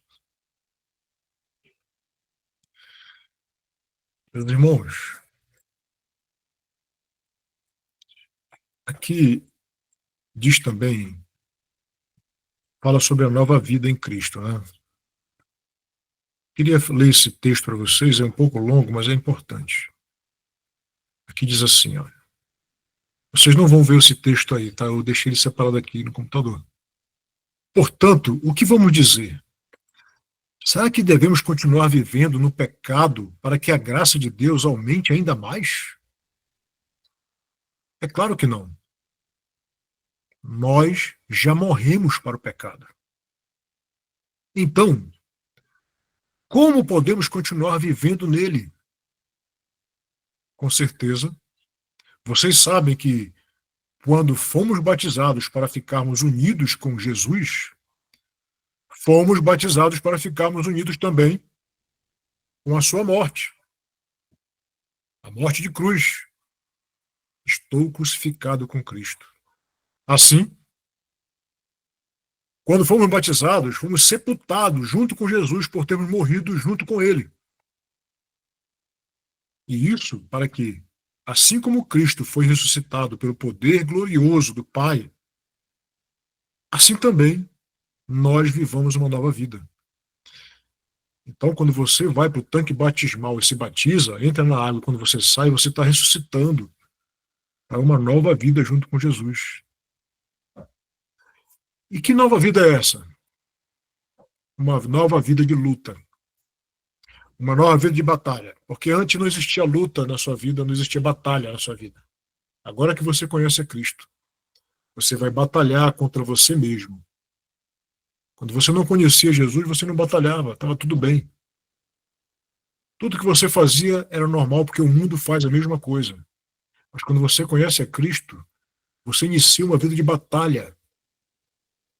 Speaker 1: Meus irmãos, aqui diz também, fala sobre a nova vida em Cristo. Né? Queria ler esse texto para vocês, é um pouco longo, mas é importante. Aqui diz assim, ó, vocês não vão ver esse texto aí, tá? Eu deixei ele separado aqui no computador. Portanto, o que vamos dizer? Será que devemos continuar vivendo no pecado para que a graça de Deus aumente ainda mais? É claro que não. Nós já morremos para o pecado. Então, como podemos continuar vivendo nele? Com certeza, vocês sabem que quando fomos batizados para ficarmos unidos com Jesus, fomos batizados para ficarmos unidos também com a sua morte. A morte de cruz. Estou crucificado com Cristo. Assim, quando fomos batizados, fomos sepultados junto com Jesus por termos morrido junto com ele. E isso para que, assim como Cristo foi ressuscitado pelo poder glorioso do Pai, assim também nós vivamos uma nova vida. Então, quando você vai para o tanque batismal e se batiza, entra na água, quando você sai, você está ressuscitando para uma nova vida junto com Jesus. E que nova vida é essa? Uma nova vida de luta. uma nova vida de batalha. Porque antes não existia luta na sua vida, não existia batalha na sua vida. Agora que você conhece a Cristo, você vai batalhar contra você mesmo. Quando você não conhecia Jesus, você não batalhava, estava tudo bem. Tudo que você fazia era normal, porque o mundo faz a mesma coisa. Mas quando você conhece a Cristo, você inicia uma vida de batalha.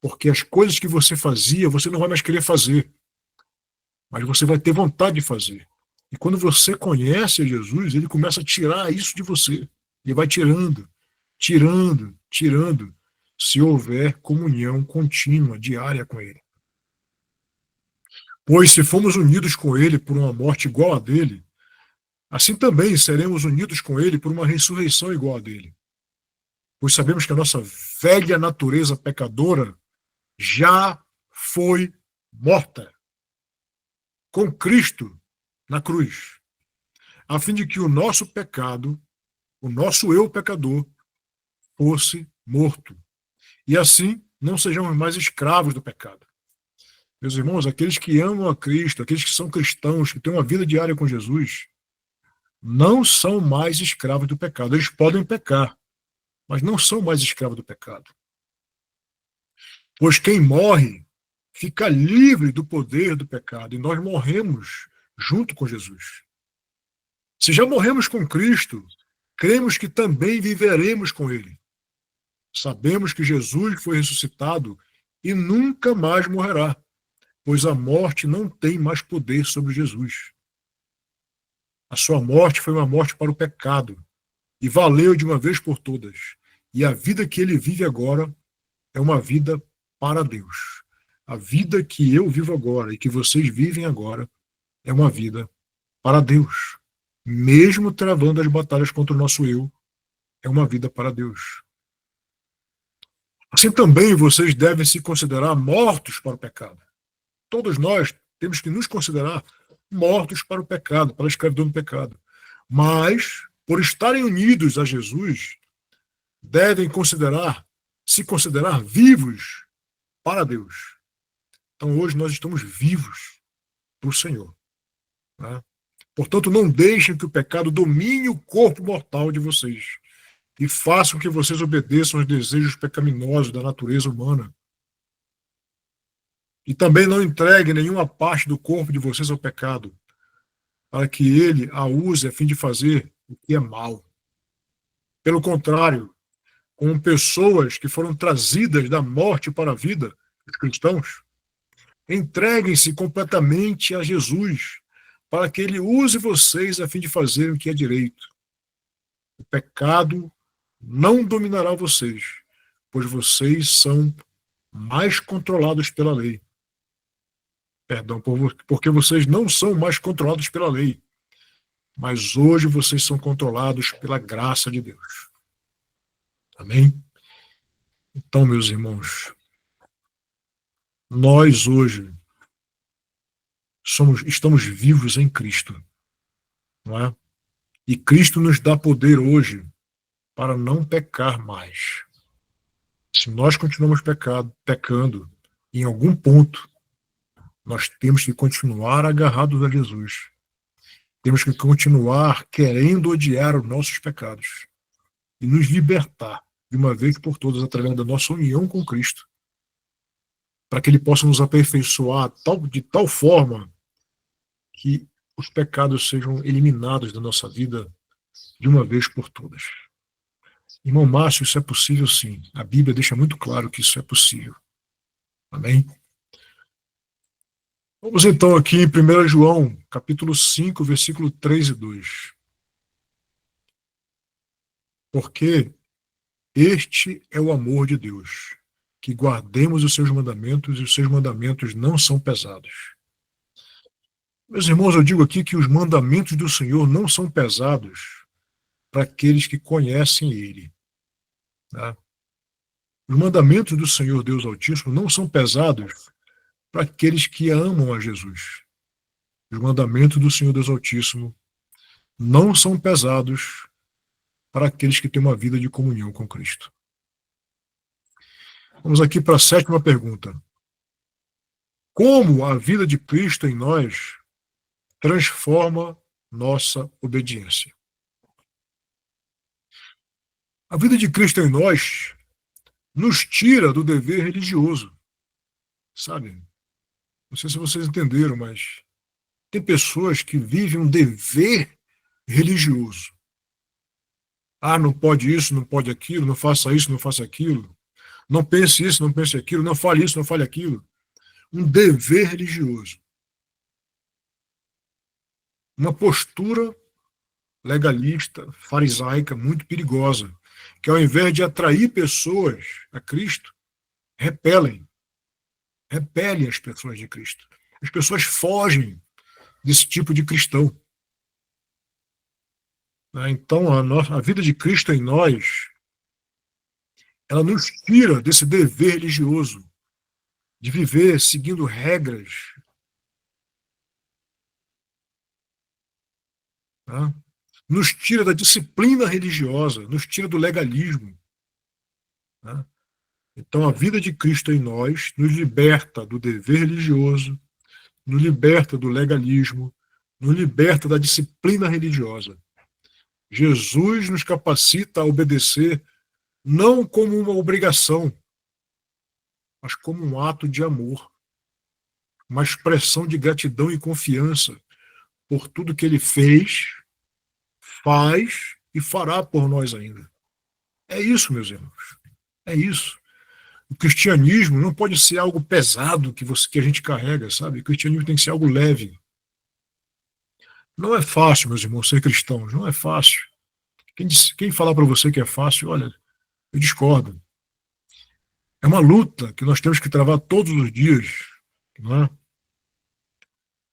Speaker 1: Porque as coisas que você fazia, você não vai mais querer fazer. Mas você vai ter vontade de fazer. E quando você conhece a Jesus, ele começa a tirar isso de você. Ele vai tirando, tirando, tirando, se houver comunhão contínua, diária com ele. Pois se fomos unidos com ele por uma morte igual a dele, assim também seremos unidos com ele por uma ressurreição igual a dele. Pois sabemos que a nossa velha natureza pecadora já foi morta com Cristo na cruz, a fim de que o nosso pecado, o nosso eu pecador, fosse morto. E assim não sejamos mais escravos do pecado. Meus irmãos, aqueles que amam a Cristo, aqueles que são cristãos, que têm uma vida diária com Jesus, não são mais escravos do pecado. Eles podem pecar, mas não são mais escravos do pecado. Pois quem morre fica livre do poder do pecado, e nós morremos junto com Jesus. Se já morremos com Cristo, cremos que também viveremos com ele. Sabemos que Jesus foi ressuscitado e nunca mais morrerá, pois a morte não tem mais poder sobre Jesus. A sua morte foi uma morte para o pecado e valeu de uma vez por todas. E a vida que ele vive agora é uma vida para Deus. A vida que eu vivo agora e que vocês vivem agora é uma vida para Deus. Mesmo travando as batalhas contra o nosso eu, é uma vida para Deus. Assim também vocês devem se considerar mortos para o pecado. Todos nós temos que nos considerar mortos para o pecado, para a escravidão do pecado. Mas, por estarem unidos a Jesus, devem se considerar vivos para Deus. Então, hoje nós estamos vivos para o Senhor. Né? Portanto, não deixem que o pecado domine o corpo mortal de vocês e façam que vocês obedeçam aos desejos pecaminosos da natureza humana. E também não entreguem nenhuma parte do corpo de vocês ao pecado, para que ele a use a fim de fazer o que é mal. Pelo contrário, como pessoas que foram trazidas da morte para a vida, os cristãos, entreguem-se completamente a Jesus, para que ele use vocês a fim de fazer o que é direito. O pecado não dominará vocês, pois vocês são mais controlados pela lei. Perdão, porque vocês não são mais controlados pela lei, mas hoje vocês são controlados pela graça de Deus. Amém? Então, meus irmãos, nós hoje estamos vivos em Cristo, não é? E Cristo nos dá poder hoje para não pecar mais. Se nós continuamos pecando, em algum ponto, nós temos que continuar agarrados a Jesus. Temos que continuar querendo odiar os nossos pecados e nos libertar de uma vez por todas através da nossa união com Cristo, para que ele possa nos aperfeiçoar de tal forma que os pecados sejam eliminados da nossa vida de uma vez por todas. Irmão Márcio, isso é possível sim. A Bíblia deixa muito claro que isso é possível. Amém? Vamos então aqui em 1 João, capítulo 5, versículo 3 e 2. Porque este é o amor de Deus, que guardemos os seus mandamentos, e os seus mandamentos não são pesados. Meus irmãos, eu digo aqui que os mandamentos do Senhor não são pesados para aqueles que conhecem Ele. Tá? Os mandamentos do Senhor Deus Altíssimo não são pesados para aqueles que amam a Jesus. Os mandamentos do Senhor Deus Altíssimo não são pesados para aqueles que têm uma vida de comunhão com Cristo. Vamos aqui para a sétima pergunta. Como a vida de Cristo em nós transforma nossa obediência. A vida de Cristo em nós nos tira do dever religioso, sabe? Não sei se vocês entenderam, mas tem pessoas que vivem um dever religioso. Ah, não pode isso, não pode aquilo, não faça isso, não faça aquilo. Não pense isso, não pense aquilo, não fale isso, não fale aquilo. Um dever religioso. Uma postura legalista, farisaica, muito perigosa, que ao invés de atrair pessoas a Cristo, repelem as pessoas de Cristo. As pessoas fogem desse tipo de cristão. Então, a vida de Cristo em nós, ela nos tira desse dever religioso, de viver seguindo regras, tá? Nos tira da disciplina religiosa, nos tira do legalismo. Tá? Então, a vida de Cristo em nós nos liberta do dever religioso, nos liberta do legalismo, nos liberta da disciplina religiosa. Jesus nos capacita a obedecer não como uma obrigação, mas como um ato de amor, uma expressão de gratidão e confiança por tudo que ele fez, faz e fará por nós ainda. É isso, meus irmãos. É isso. O cristianismo não pode ser algo pesado que a gente carrega, sabe? O cristianismo tem que ser algo leve. Não é fácil, meus irmãos, ser cristãos. Não é fácil. Quem falar para você que é fácil, olha, eu discordo. É uma luta que nós temos que travar todos os dias, não é?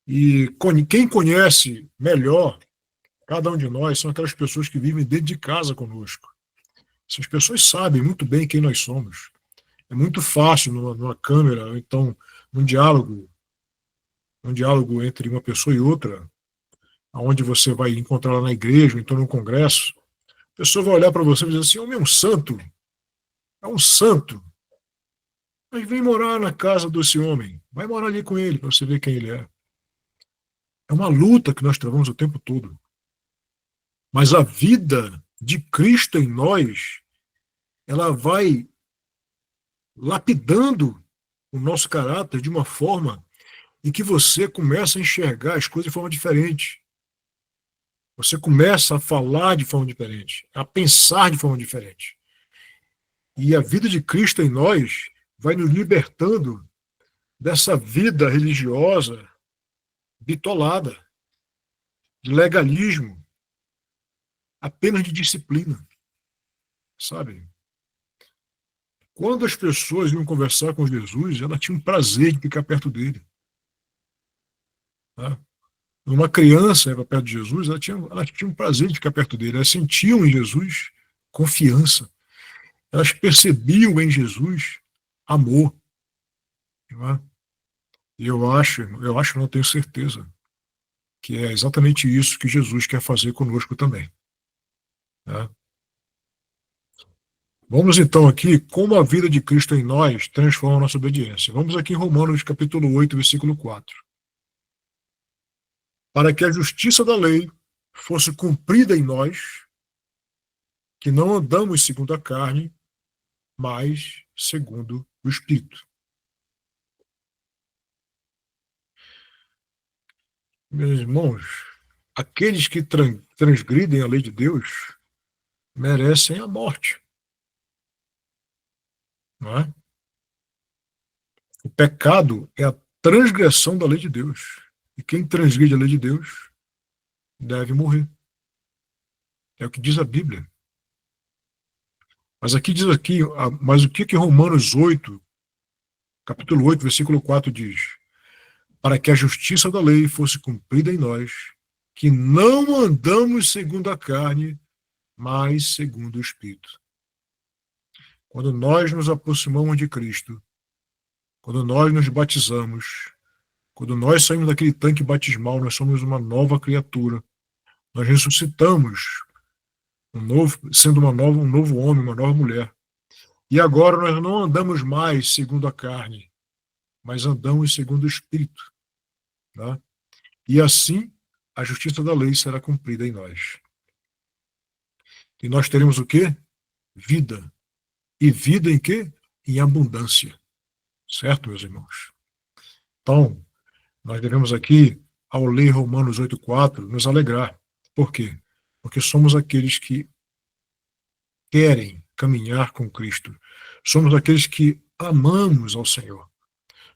Speaker 1: E quem conhece melhor cada um de nós são aquelas pessoas que vivem dentro de casa conosco. Essas pessoas sabem muito bem quem nós somos. É muito fácil numa câmera, ou então um diálogo entre uma pessoa e outra, aonde você vai encontrá-la na igreja, ou então no congresso, a pessoa vai olhar para você e dizer assim, homem é um santo, é um santo. Mas vem morar na casa desse homem, vai morar ali com ele, para você ver quem ele é. É uma luta que nós travamos o tempo todo. Mas a vida de Cristo em nós, ela vai lapidando o nosso caráter de uma forma em que você começa a enxergar as coisas de forma diferente. Você começa a falar de forma diferente, a pensar de forma diferente. E a vida de Cristo em nós vai nos libertando dessa vida religiosa bitolada, de legalismo, apenas de disciplina, sabe? Quando as pessoas iam conversar com Jesus, elas tinham prazer de ficar perto dele. Tá? Uma criança ia perto de Jesus, ela tinha um prazer de ficar perto dele. Elas sentiam em Jesus confiança. Elas percebiam em Jesus amor. Tá? E eu acho, não tenho certeza, que é exatamente isso que Jesus quer fazer conosco também. Tá? Vamos então aqui, como a vida de Cristo em nós transforma a nossa obediência. Vamos aqui em Romanos capítulo 8, versículo 4. Para que a justiça da lei fosse cumprida em nós, que não andamos segundo a carne, mas segundo o Espírito. Meus irmãos, aqueles que transgridem a lei de Deus merecem a morte. Não é? O pecado é a transgressão da lei de Deus. E quem transgride a lei de Deus deve morrer. É o que diz a Bíblia. Mas aqui diz aqui, mas o que Romanos 8, capítulo 8, versículo 4 diz? Para que a justiça da lei fosse cumprida em nós, que não andamos segundo a carne, mas segundo o Espírito. Quando nós nos aproximamos de Cristo, quando nós nos batizamos, quando nós saímos daquele tanque batismal, nós somos uma nova criatura. Nós ressuscitamos, sendo um novo homem, uma nova mulher. E agora nós não andamos mais segundo a carne, mas andamos segundo o Espírito. Tá? E assim a justiça da lei será cumprida em nós. E nós teremos o quê? Vida. E vida em quê? Em abundância. Certo, meus irmãos? Então, nós devemos aqui, ao ler Romanos 8,4, nos alegrar. Por quê? Porque somos aqueles que querem caminhar com Cristo. Somos aqueles que amamos ao Senhor.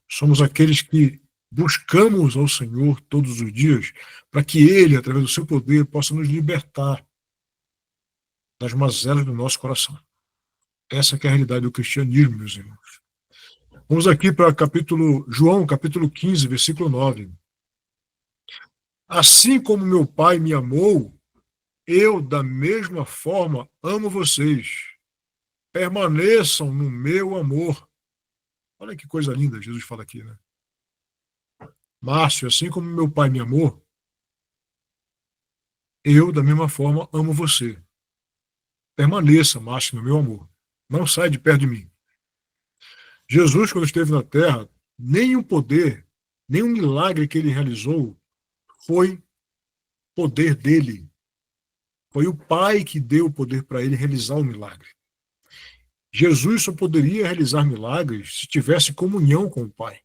Speaker 1: Somos aqueles que buscamos ao Senhor todos os dias para que Ele, através do seu poder, possa nos libertar das mazelas do nosso coração. Essa que é a realidade do cristianismo, meus irmãos. Vamos aqui para João, capítulo 15, versículo 9. Assim como meu Pai me amou, eu, da mesma forma, amo vocês. Permaneçam no meu amor. Olha que coisa linda Jesus fala aqui, né? Márcio, assim como meu Pai me amou, eu, da mesma forma, amo você. Permaneça, Márcio, no meu amor. Não sai de perto de mim. Jesus, quando esteve na terra, nenhum poder, nenhum milagre que ele realizou foi poder dele. Foi o Pai que deu o poder para ele realizar o milagre. Jesus só poderia realizar milagres se tivesse comunhão com o Pai.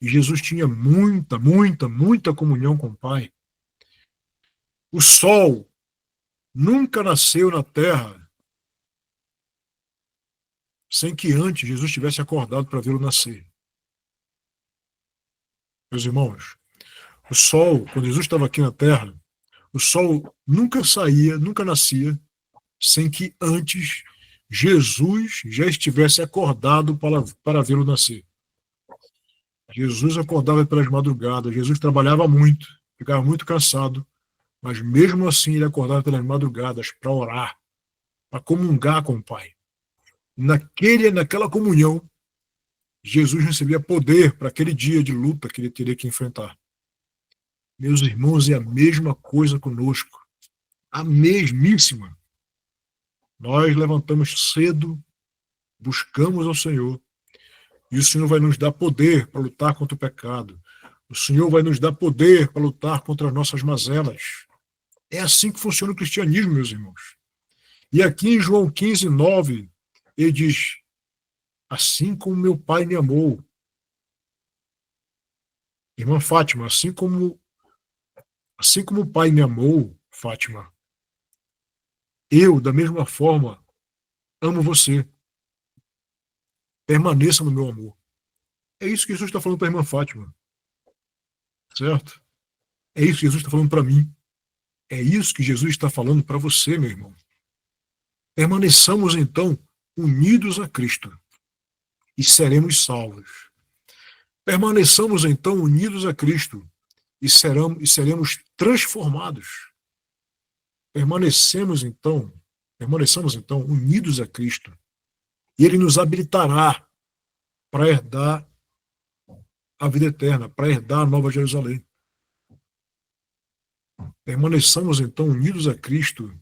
Speaker 1: E Jesus tinha muita, muita, muita comunhão com o Pai. O sol nunca nasceu na terra sem que antes Jesus tivesse acordado para vê-lo nascer. Meus irmãos, o sol, quando Jesus estava aqui na terra, o sol nunca saía, nunca nascia, sem que antes Jesus já estivesse acordado para vê-lo nascer. Jesus acordava pelas madrugadas, Jesus trabalhava muito, ficava muito cansado, mas mesmo assim ele acordava pelas madrugadas para orar, para comungar com o Pai. Naquela comunhão, Jesus recebia poder para aquele dia de luta que ele teria que enfrentar. Meus irmãos, é a mesma coisa conosco. A mesmíssima. Nós levantamos cedo, buscamos ao Senhor, e o Senhor vai nos dar poder para lutar contra o pecado. O Senhor vai nos dar poder para lutar contra as nossas mazelas. É assim que funciona o cristianismo, meus irmãos. E aqui em João 15, 9, ele diz, assim como meu Pai me amou. Irmã Fátima, assim como o Pai me amou, Fátima, eu, da mesma forma, amo você. Permaneça no meu amor. É isso que Jesus está falando para a irmã Fátima. Certo? É isso que Jesus está falando para mim. É isso que Jesus está falando para você, meu irmão. Permaneçamos, então, unidos a Cristo e seremos salvos. Permaneçamos, então, unidos a Cristo e seremos transformados. Permaneçamos, então, unidos a Cristo e Ele nos habilitará para herdar a vida eterna, para herdar a Nova Jerusalém. Permaneçamos, então, unidos a Cristo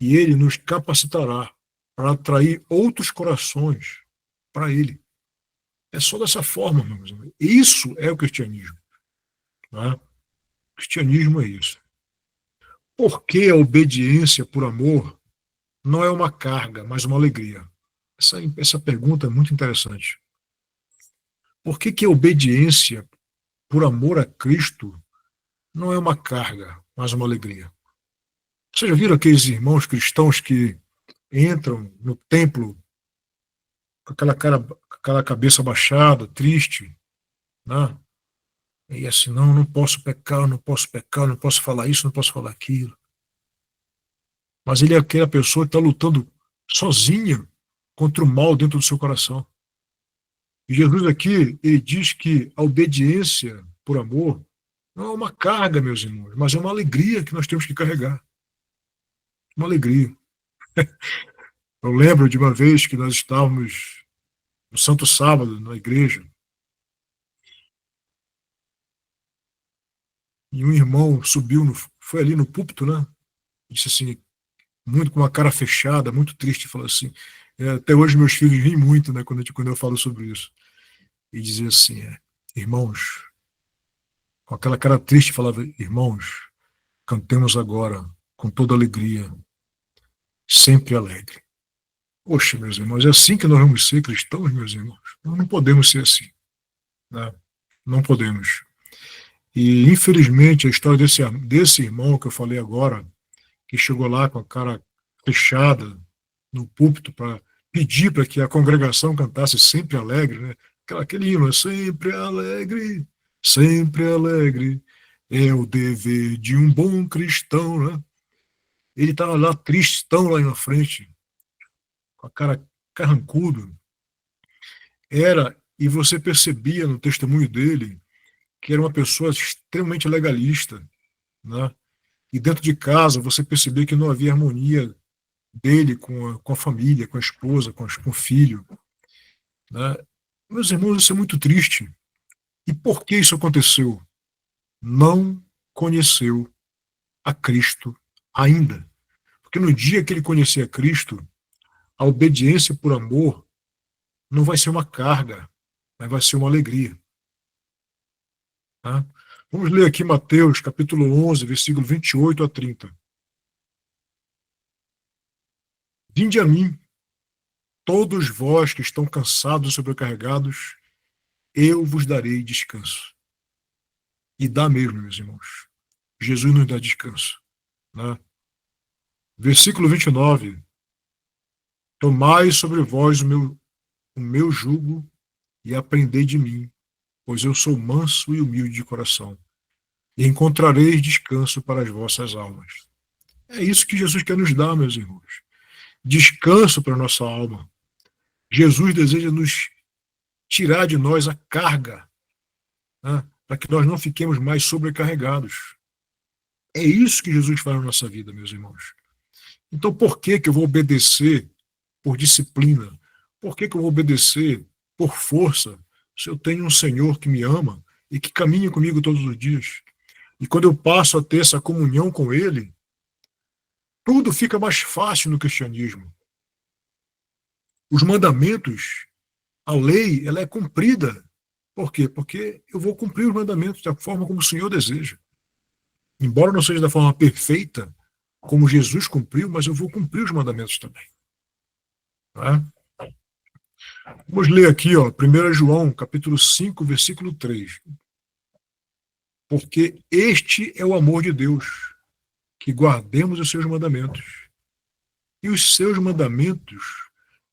Speaker 1: e Ele nos capacitará para atrair outros corações para Ele. É só dessa forma, meus amigos. Isso é o cristianismo. Né? O cristianismo é isso. Por que a obediência por amor não é uma carga, mas uma alegria? Essa pergunta é muito interessante. Por que a obediência por amor a Cristo não é uma carga, mas uma alegria? Vocês já viram aqueles irmãos cristãos que entram no templo com aquela cabeça baixada, triste, né? E assim, não posso pecar, não posso pecar, não posso falar isso, não posso falar aquilo. Mas ele é aquela pessoa que está lutando sozinha contra o mal dentro do seu coração. E Jesus aqui, ele diz que a obediência por amor não é uma carga, meus irmãos, mas é uma alegria que nós temos que carregar. Uma alegria. Eu lembro de uma vez que nós estávamos no Santo Sábado, na igreja, e um irmão foi ali no púlpito, né? Disse assim, muito com uma cara fechada, muito triste, falou assim, até hoje meus filhos riem muito, né, quando eu falo sobre isso. E dizia assim, irmãos, com aquela cara triste, falava: irmãos, cantemos agora com toda alegria, sempre alegre. Poxa, meus irmãos, é assim que nós vamos ser cristãos, meus irmãos? Nós não podemos ser assim, né? Não podemos. E, infelizmente, a história desse irmão que eu falei agora, que chegou lá com a cara fechada no púlpito para pedir para que a congregação cantasse sempre alegre, né? Aquele hino, sempre alegre, é o dever de um bom cristão, né? Ele estava lá tristão lá na frente, com a cara carrancudo. E você percebia no testemunho dele que era uma pessoa extremamente legalista, né? E dentro de casa você percebia que não havia harmonia dele com a família, com a esposa, com o filho, né? Meus irmãos, isso é muito triste. E por que isso aconteceu? Não conheceu a Cristo ainda. Porque no dia que ele conhecer a Cristo, a obediência por amor não vai ser uma carga, mas vai ser uma alegria. Tá? Vamos ler aqui Mateus, capítulo 11, versículo 28 a 30. Vinde a mim, todos vós que estão cansados e sobrecarregados, eu vos darei descanso. E dá mesmo, meus irmãos. Jesus nos dá descanso. Né? Versículo 29. Tomai sobre vós o meu jugo e aprendei de mim, pois eu sou manso e humilde de coração, e encontrareis descanso para as vossas almas. É isso que Jesus quer nos dar, meus irmãos. Descanso para a nossa alma. Jesus deseja nos tirar de nós a carga, né, para que nós não fiquemos mais sobrecarregados. É isso que Jesus faz na nossa vida, meus irmãos. Então, por que eu vou obedecer por disciplina? Por que eu vou obedecer por força, se eu tenho um Senhor que me ama e que caminha comigo todos os dias? E quando eu passo a ter essa comunhão com Ele, tudo fica mais fácil no cristianismo. Os mandamentos, a lei, ela é cumprida. Por quê? Porque eu vou cumprir os mandamentos da forma como o Senhor deseja. Embora não seja da forma perfeita, como Jesus cumpriu, mas eu vou cumprir os mandamentos também. Tá? Vamos ler aqui, ó, 1 João, capítulo 5, versículo 3. Porque este é o amor de Deus, que guardemos os seus mandamentos. E os seus mandamentos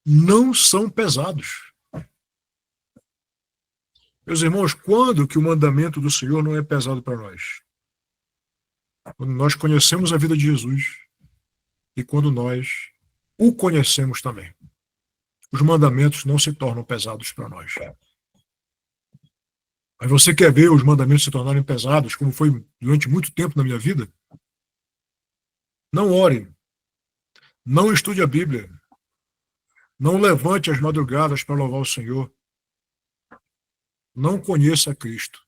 Speaker 1: não são pesados. Meus irmãos, quando que o mandamento do Senhor não é pesado para nós? Quando nós conhecemos a vida de Jesus e quando nós o conhecemos também. Os mandamentos não se tornam pesados para nós. Mas você quer ver os mandamentos se tornarem pesados, como foi durante muito tempo na minha vida? Não ore. Não estude a Bíblia. Não levante as madrugadas para louvar o Senhor. Não conheça a Cristo.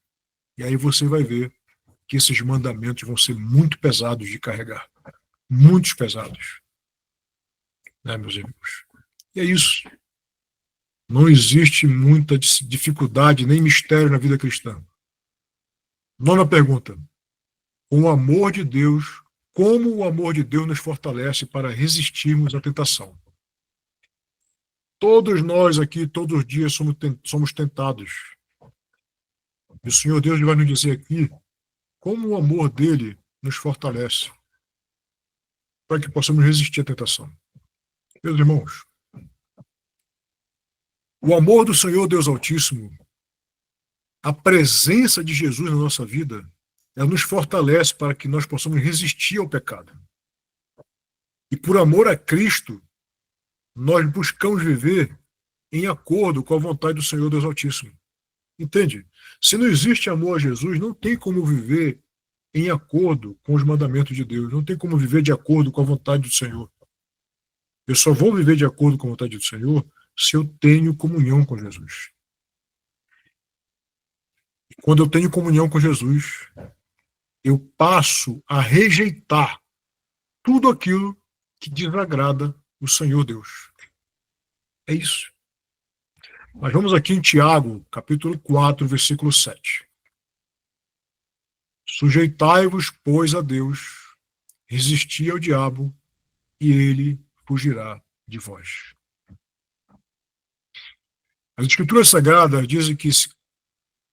Speaker 1: E aí você vai ver que esses mandamentos vão ser muito pesados de carregar. Muito pesados. Né, meus irmãos? E é isso. Não existe muita dificuldade nem mistério na vida cristã. Nona pergunta. O amor de Deus, como o amor de Deus nos fortalece para resistirmos à tentação? Todos nós aqui, todos os dias, somos tentados. E o Senhor Deus vai nos dizer aqui como o amor dele nos fortalece para que possamos resistir à tentação. Meus irmãos, o amor do Senhor Deus Altíssimo, a presença de Jesus na nossa vida, ela nos fortalece para que nós possamos resistir ao pecado. E por amor a Cristo, nós buscamos viver em acordo com a vontade do Senhor Deus Altíssimo. Entende? Se não existe amor a Jesus, não tem como viver em acordo com os mandamentos de Deus, não tem como viver de acordo com a vontade do Senhor. Eu só vou viver de acordo com a vontade do Senhor se eu tenho comunhão com Jesus. E quando eu tenho comunhão com Jesus, eu passo a rejeitar tudo aquilo que desagrada o Senhor Deus. É isso. Mas vamos aqui em Tiago, capítulo 4, versículo 7. Sujeitai-vos, pois, a Deus, resisti ao diabo, e ele fugirá de vós. As Escrituras Sagradas dizem que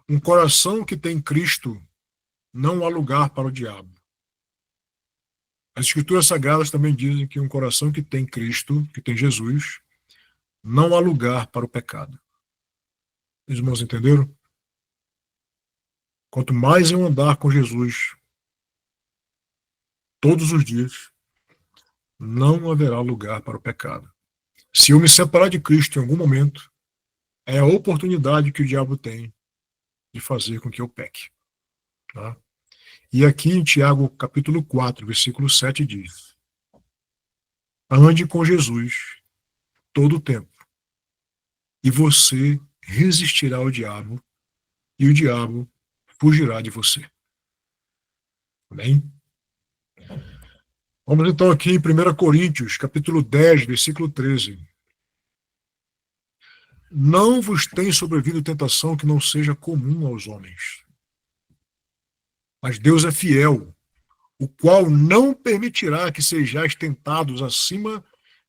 Speaker 1: um coração que tem Cristo não há lugar para o diabo. As Escrituras Sagradas também dizem que um coração que tem Cristo, que tem Jesus, não há lugar para o pecado. Os irmãos entenderam? Quanto mais eu andar com Jesus todos os dias, não haverá lugar para o pecado. Se eu me separar de Cristo em algum momento, é a oportunidade que o diabo tem de fazer com que eu peque. Tá? E aqui em Tiago, capítulo 4, versículo 7 diz: ande com Jesus todo o tempo, e você resistirá ao diabo, e o diabo fugirá de você. Amém? Vamos então aqui em 1 Coríntios, capítulo 10, versículo 13. Não vos tem sobrevindo tentação que não seja comum aos homens. Mas Deus é fiel, o qual não permitirá que sejais tentados acima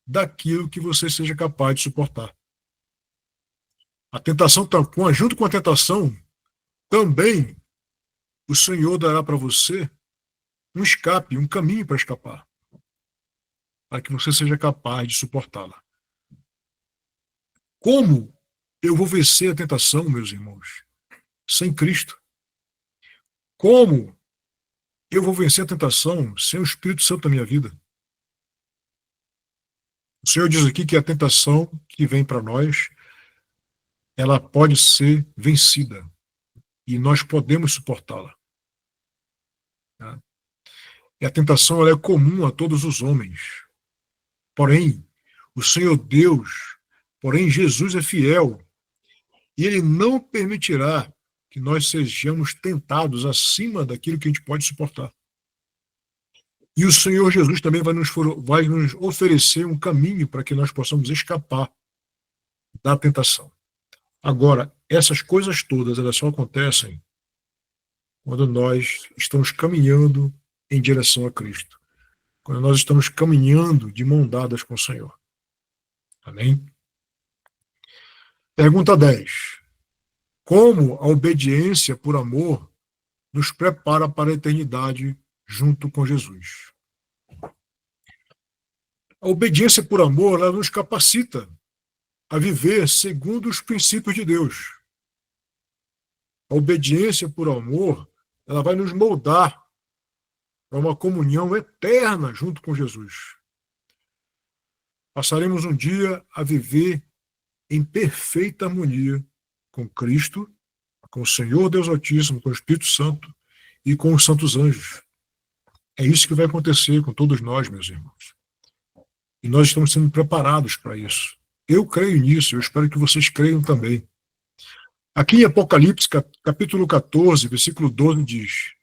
Speaker 1: daquilo que você seja capaz de suportar. A tentação, junto com a tentação, também o Senhor dará para você um escape, um caminho para escapar, para que você seja capaz de suportá-la. Como eu vou vencer a tentação, meus irmãos? Sem Cristo. Como eu vou vencer a tentação sem o Espírito Santo na minha vida? O Senhor diz aqui que a tentação que vem para nós, ela pode ser vencida e nós podemos suportá-la. Tá? E a tentação ela é comum a todos os homens. Porém, o Senhor Deus, porém Jesus é fiel e Ele não permitirá que nós sejamos tentados acima daquilo que a gente pode suportar. E o Senhor Jesus também vai nos oferecer um caminho para que nós possamos escapar da tentação. Agora, essas coisas todas, elas só acontecem quando nós estamos caminhando em direção a Cristo. Quando nós estamos caminhando de mão dadas com o Senhor. Amém? Pergunta 10. Como a obediência por amor nos prepara para a eternidade junto com Jesus? A obediência por amor, ela nos capacita a viver segundo os princípios de Deus. A obediência por amor, ela vai nos moldar para uma comunhão eterna junto com Jesus. Passaremos um dia a viver em perfeita harmonia com Cristo, com o Senhor Deus Altíssimo, com o Espírito Santo e com os santos anjos. É isso que vai acontecer com todos nós, meus irmãos. E nós estamos sendo preparados para isso. Eu creio nisso, eu espero que vocês creiam também. Aqui em Apocalipse, capítulo 14, versículo 12, diz: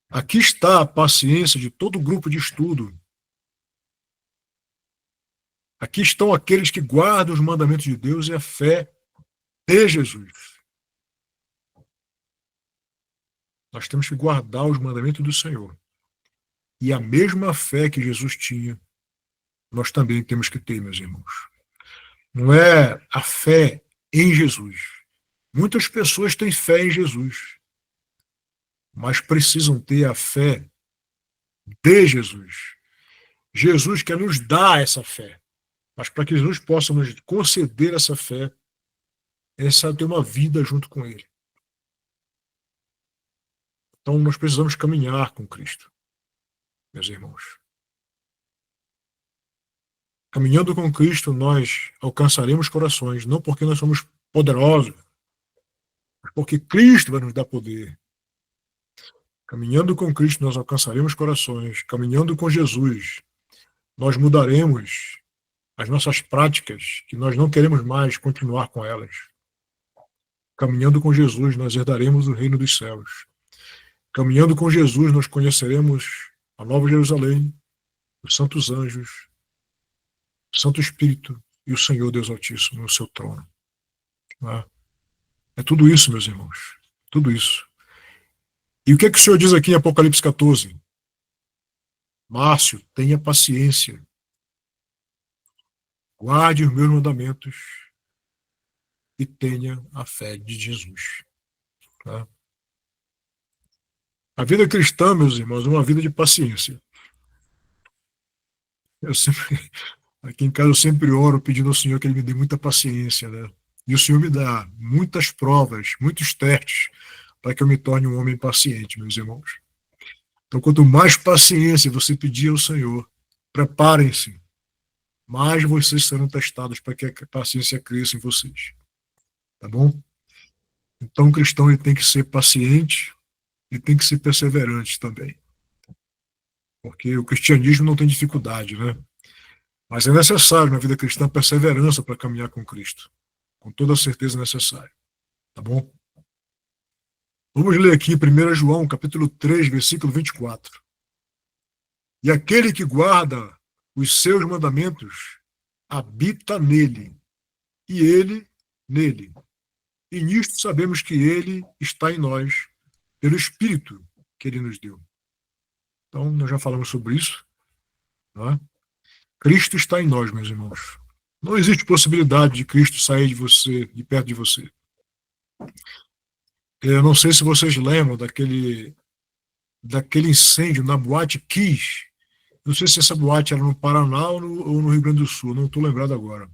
Speaker 1: aqui está a paciência de todo grupo de estudo. Aqui estão aqueles que guardam os mandamentos de Deus e a fé de Jesus. Nós temos que guardar os mandamentos do Senhor. E a mesma fé que Jesus tinha, nós também temos que ter, meus irmãos. Não é a fé em Jesus. Muitas pessoas têm fé em Jesus, mas precisam ter a fé de Jesus. Jesus quer nos dar essa fé, mas para que Jesus possa nos conceder essa fé, é necessário ter uma vida junto com Ele. Então nós precisamos caminhar com Cristo, meus irmãos. Caminhando com Cristo, nós alcançaremos corações, não porque nós somos poderosos, mas porque Cristo vai nos dar poder. Caminhando com Cristo, nós alcançaremos corações. Caminhando com Jesus, nós mudaremos as nossas práticas, que nós não queremos mais continuar com elas. Caminhando com Jesus, nós herdaremos o reino dos céus. Caminhando com Jesus, nós conheceremos a Nova Jerusalém, os santos anjos, o Santo Espírito e o Senhor Deus Altíssimo no seu trono. É tudo isso, meus irmãos. Tudo isso. E o que é que o Senhor diz aqui em Apocalipse 14? Márcio, tenha paciência, guarde os meus mandamentos e tenha a fé de Jesus. Tá? A vida cristã, meus irmãos, é uma vida de paciência. Eu sempre, aqui em casa eu sempre oro pedindo ao Senhor que Ele me dê muita paciência, né? E o Senhor me dá muitas provas, muitos testes, para que eu me torne um homem paciente, meus irmãos. Então, quanto mais paciência você pedir ao Senhor, preparem-se, mais vocês serão testados para que a paciência cresça em vocês. Tá bom? Então, o cristão ele tem que ser paciente e tem que ser perseverante também. Porque o cristianismo não tem dificuldade, né? Mas é necessário na vida cristã perseverança para caminhar com Cristo. Com toda certeza é necessário. Tá bom? Vamos ler aqui 1 João, capítulo 3, versículo 24. E aquele que guarda os seus mandamentos habita nele, e ele nele. E nisto sabemos que ele está em nós, pelo Espírito que ele nos deu. Então, nós já falamos sobre isso. Tá? Cristo está em nós, meus irmãos. Não existe possibilidade de Cristo sair de você, de perto de você. Eu não sei se vocês lembram daquele incêndio na Boate Kiss. Não sei se essa boate era no Paraná ou no Rio Grande do Sul, não estou lembrado agora.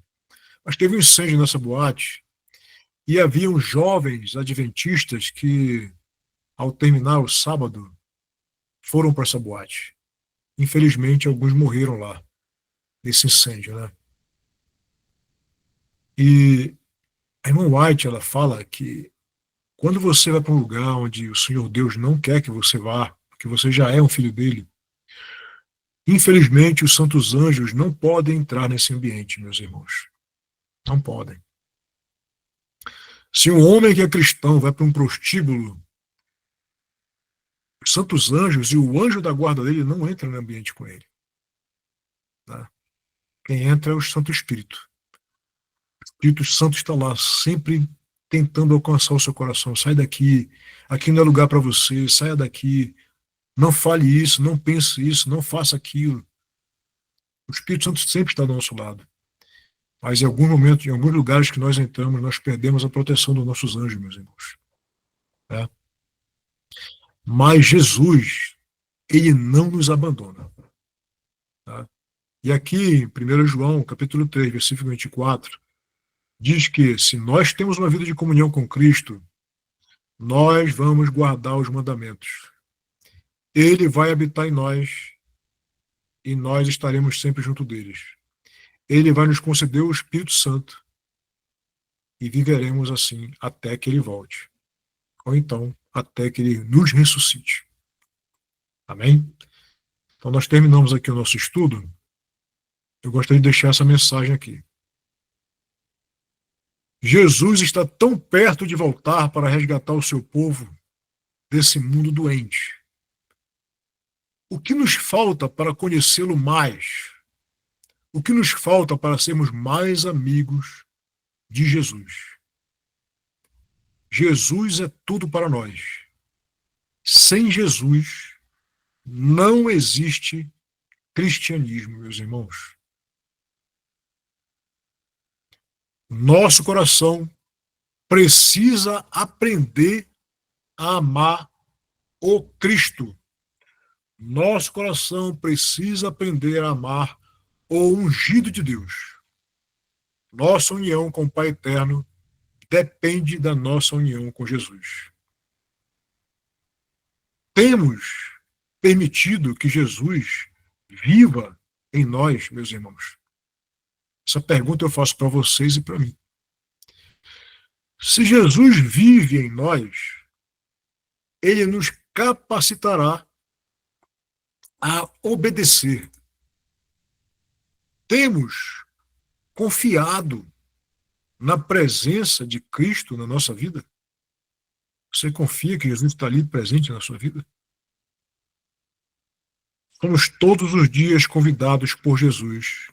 Speaker 1: Mas teve um incêndio nessa boate e haviam jovens adventistas que, ao terminar o sábado, foram para essa boate. Infelizmente, alguns morreram lá, nesse incêndio, né? E a irmã White, ela fala que quando você vai para um lugar onde o Senhor Deus não quer que você vá, porque você já é um filho dele, infelizmente os santos anjos não podem entrar nesse ambiente, meus irmãos. Não podem. Se um homem que é cristão vai para um prostíbulo, os santos anjos e o anjo da guarda dele não entram no ambiente com ele. Tá? Quem entra é o Santo Espírito. O Espírito Santo está lá, sempre tentando alcançar o seu coração. Sai daqui, aqui não é lugar para você, saia daqui, não fale isso, não pense isso, não faça aquilo. O Espírito Santo sempre está do nosso lado. Mas em alguns momentos, em alguns lugares que nós entramos, nós perdemos a proteção dos nossos anjos, meus irmãos. Tá? Mas Jesus, ele não nos abandona. Tá? E aqui, em 1 João, capítulo 3, versículo 24, diz que se nós temos uma vida de comunhão com Cristo, nós vamos guardar os mandamentos. Ele vai habitar em nós e nós estaremos sempre junto deles. Ele vai nos conceder o Espírito Santo e viveremos assim até que ele volte. Ou então, até que ele nos ressuscite. Amém? Então, nós terminamos aqui o nosso estudo. Eu gostaria de deixar essa mensagem aqui. Jesus está tão perto de voltar para resgatar o seu povo desse mundo doente. O que nos falta para conhecê-lo mais? O que nos falta para sermos mais amigos de Jesus? Jesus é tudo para nós. Sem Jesus, não existe cristianismo, meus irmãos. Nosso coração precisa aprender a amar o Cristo. Nosso coração precisa aprender a amar o ungido de Deus. Nossa união com o Pai Eterno depende da nossa união com Jesus. Temos permitido que Jesus viva em nós, meus irmãos? Essa pergunta eu faço para vocês e para mim. Se Jesus vive em nós, ele nos capacitará a obedecer. Temos confiado na presença de Cristo na nossa vida? Você confia que Jesus está ali presente na sua vida? Somos todos os dias convidados por Jesus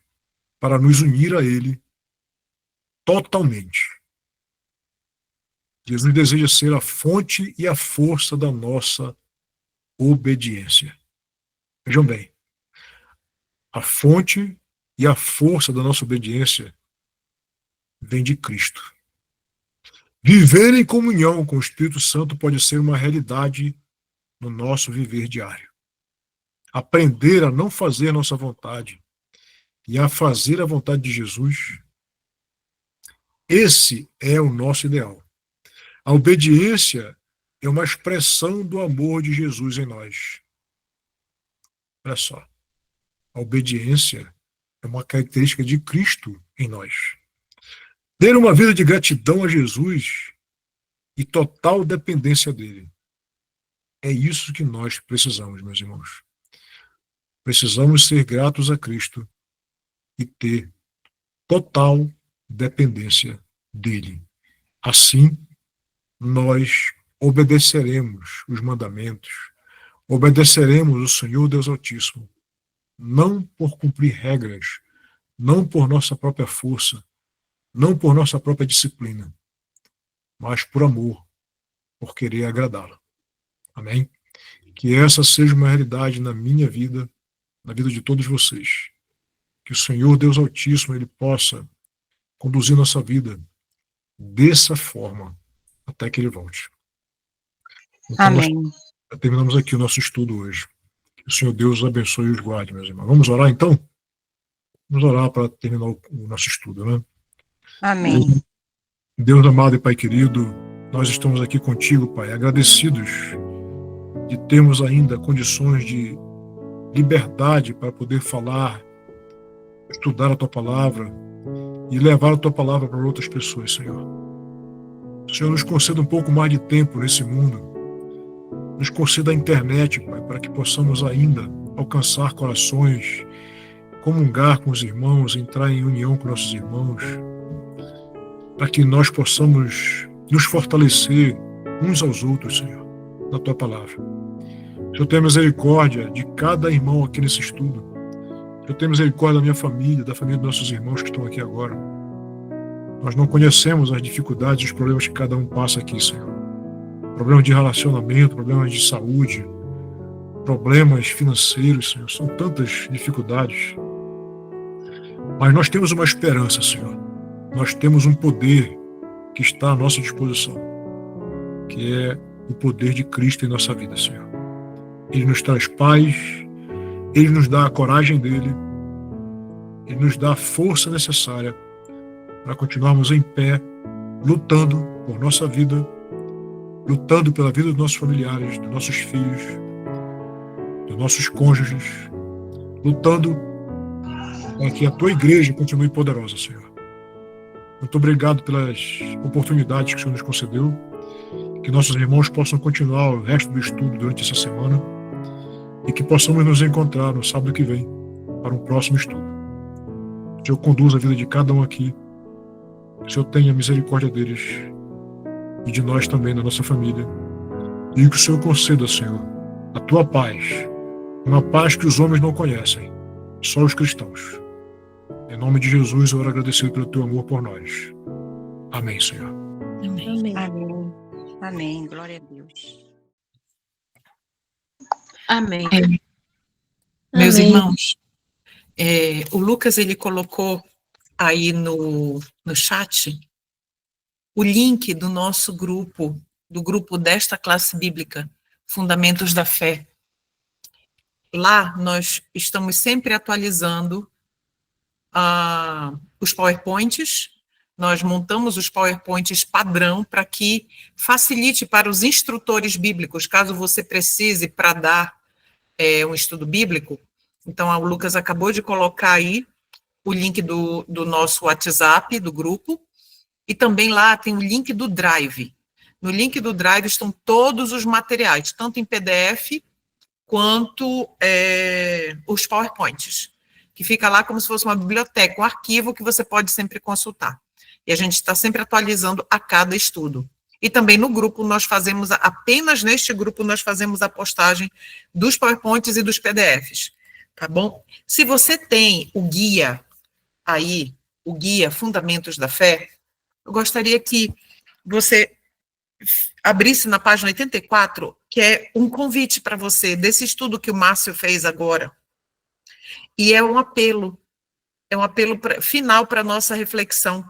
Speaker 1: para nos unir a Ele totalmente. Jesus deseja ser a fonte e a força da nossa obediência. Vejam bem, a fonte e a força da nossa obediência vem de Cristo. Viver em comunhão com o Espírito Santo pode ser uma realidade no nosso viver diário. Aprender a não fazer a nossa vontade e a fazer a vontade de Jesus, esse é o nosso ideal. A obediência é uma expressão do amor de Jesus em nós. Olha só, a obediência é uma característica de Cristo em nós. Ter uma vida de gratidão a Jesus e total dependência dele. É isso que nós precisamos, meus irmãos. Precisamos ser gratos a Cristo e ter total dependência dele. Assim, nós obedeceremos os mandamentos, obedeceremos o Senhor Deus Altíssimo, não por cumprir regras, não por nossa própria força, não por nossa própria disciplina, mas por amor, por querer agradá-lo. Amém? Que essa seja uma realidade na minha vida, na vida de todos vocês. Que o Senhor Deus Altíssimo ele possa conduzir nossa vida dessa forma até que ele volte. Então,
Speaker 2: Amém.
Speaker 1: nós terminamos aqui o nosso estudo hoje. Que o Senhor Deus os abençoe e os guarde, meus irmãos. Vamos orar, então? Vamos orar para terminar o nosso estudo, né?
Speaker 2: Amém.
Speaker 1: Deus amado e Pai querido, nós estamos aqui contigo, Pai, agradecidos de termos ainda condições de liberdade para poder falar, estudar a Tua Palavra e levar a Tua Palavra para outras pessoas, Senhor. Senhor, nos conceda um pouco mais de tempo nesse mundo. Nos conceda a internet, Pai, para que possamos ainda alcançar corações, comungar com os irmãos, entrar em união com nossos irmãos, para que nós possamos nos fortalecer uns aos outros, Senhor, na Tua Palavra. Senhor, tenha misericórdia de cada irmão aqui nesse estudo. Senhor, tenha misericórdia da minha família, da família dos nossos irmãos que estão aqui agora. Nós não conhecemos as dificuldades e os problemas que cada um passa aqui, Senhor. Problemas de relacionamento, problemas de saúde, problemas financeiros, Senhor. São tantas dificuldades. Mas nós temos uma esperança, Senhor. Nós temos um poder que está à nossa disposição, que é o poder de Cristo em nossa vida, Senhor. Ele nos traz paz, Ele nos dá a coragem dEle, Ele nos dá a força necessária para continuarmos em pé, lutando por nossa vida, lutando pela vida dos nossos familiares, dos nossos filhos, dos nossos cônjuges, lutando para que a Tua igreja continue poderosa, Senhor. Muito obrigado pelas oportunidades que o Senhor nos concedeu, que nossos irmãos possam continuar o resto do estudo durante essa semana e que possamos nos encontrar no sábado que vem para um próximo estudo. Que o Senhor conduza a vida de cada um aqui, que o Senhor tenha misericórdia deles e de nós também, da nossa família, e que o Senhor conceda, Senhor, a Tua paz, uma paz que os homens não conhecem, só os cristãos. Em nome de Jesus, eu oro agradecido pelo Teu amor por nós. Amém, Senhor.
Speaker 2: Amém. Amém. Amém. Glória a Deus.
Speaker 3: Amém. Meus irmãos, o Lucas ele colocou aí no chat o link do nosso grupo, do grupo desta classe bíblica, Fundamentos da Fé. Lá nós estamos sempre atualizando os PowerPoints. Nós montamos os PowerPoints padrão para que facilite para os instrutores bíblicos, caso você precise para dar um estudo bíblico. Então, o Lucas acabou de colocar aí o link do nosso WhatsApp, do grupo, e também lá tem o link do Drive. No link do Drive estão todos os materiais, tanto em PDF quanto os PowerPoints, que fica lá como se fosse uma biblioteca, um arquivo que você pode sempre consultar. E a gente está sempre atualizando a cada estudo. E também no grupo nós fazemos, apenas neste grupo nós fazemos a postagem dos PowerPoints e dos PDFs, tá bom? Se você tem o guia aí, o guia Fundamentos da Fé, eu gostaria que você abrisse na página 84, que é um convite para você, desse estudo que o Márcio fez agora. E é um apelo final para a nossa reflexão.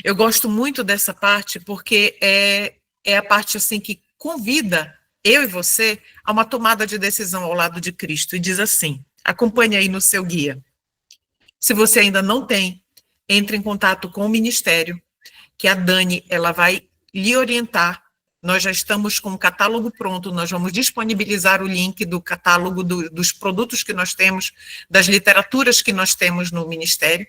Speaker 3: Eu gosto muito dessa parte, porque é a parte assim que convida eu e você a uma tomada de decisão ao lado de Cristo. E diz assim, acompanhe aí no seu guia. Se você ainda não tem, entre em contato com o Ministério, que a Dani ela vai lhe orientar. Nós já estamos com o catálogo pronto, nós vamos disponibilizar o link do catálogo dos produtos que nós temos, das literaturas que nós temos no Ministério,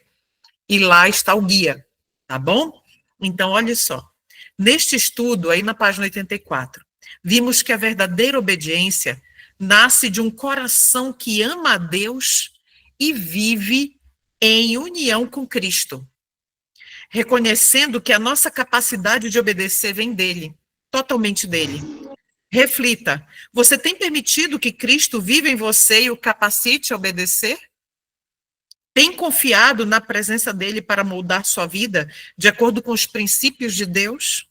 Speaker 3: e lá está o guia, tá bom? Então, olha só, neste estudo, aí na página 84, vimos que a verdadeira obediência nasce de um coração que ama a Deus e vive em união com Cristo, reconhecendo que a nossa capacidade de obedecer vem dele, totalmente dele. Reflita, você tem permitido que Cristo viva em você e o capacite a obedecer? Tem confiado na presença dele para moldar sua vida de acordo com os princípios de Deus?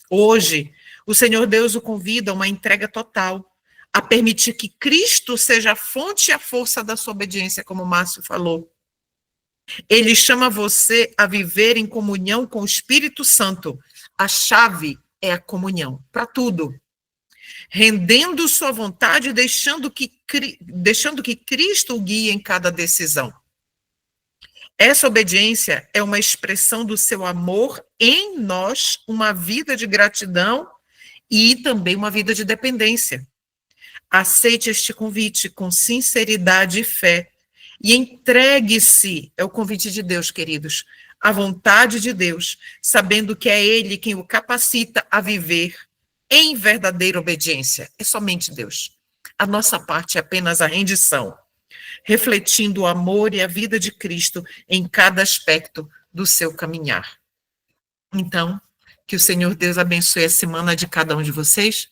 Speaker 3: Hoje, o Senhor Deus o convida a uma entrega total, a permitir que Cristo seja a fonte e a força da sua obediência, como o Márcio falou. Ele chama você a viver em comunhão com o Espírito Santo. A chave é a comunhão, para tudo. Rendendo sua vontade, deixando que Cristo o guie em cada decisão. Essa obediência é uma expressão do seu amor em nós, uma vida de gratidão e também uma vida de dependência. Aceite este convite com sinceridade e fé e entregue-se, é o convite de Deus, queridos, à vontade de Deus, sabendo que é Ele quem o capacita a viver em verdadeira obediência. É somente Deus. A nossa parte é apenas a rendição, refletindo o amor e a vida de Cristo em cada aspecto do seu caminhar. Então, que o Senhor Deus abençoe a semana de cada um de vocês,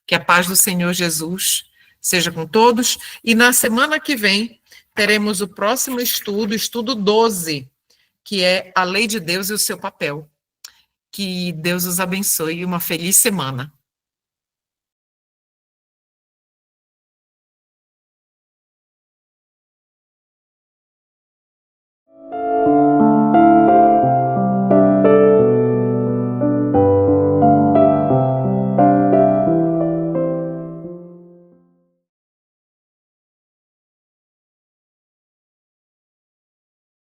Speaker 3: que a paz do Senhor Jesus seja com todos, e na semana que vem teremos o próximo estudo, estudo 12, que é a lei de Deus e o seu papel. Que Deus os abençoe e uma feliz semana.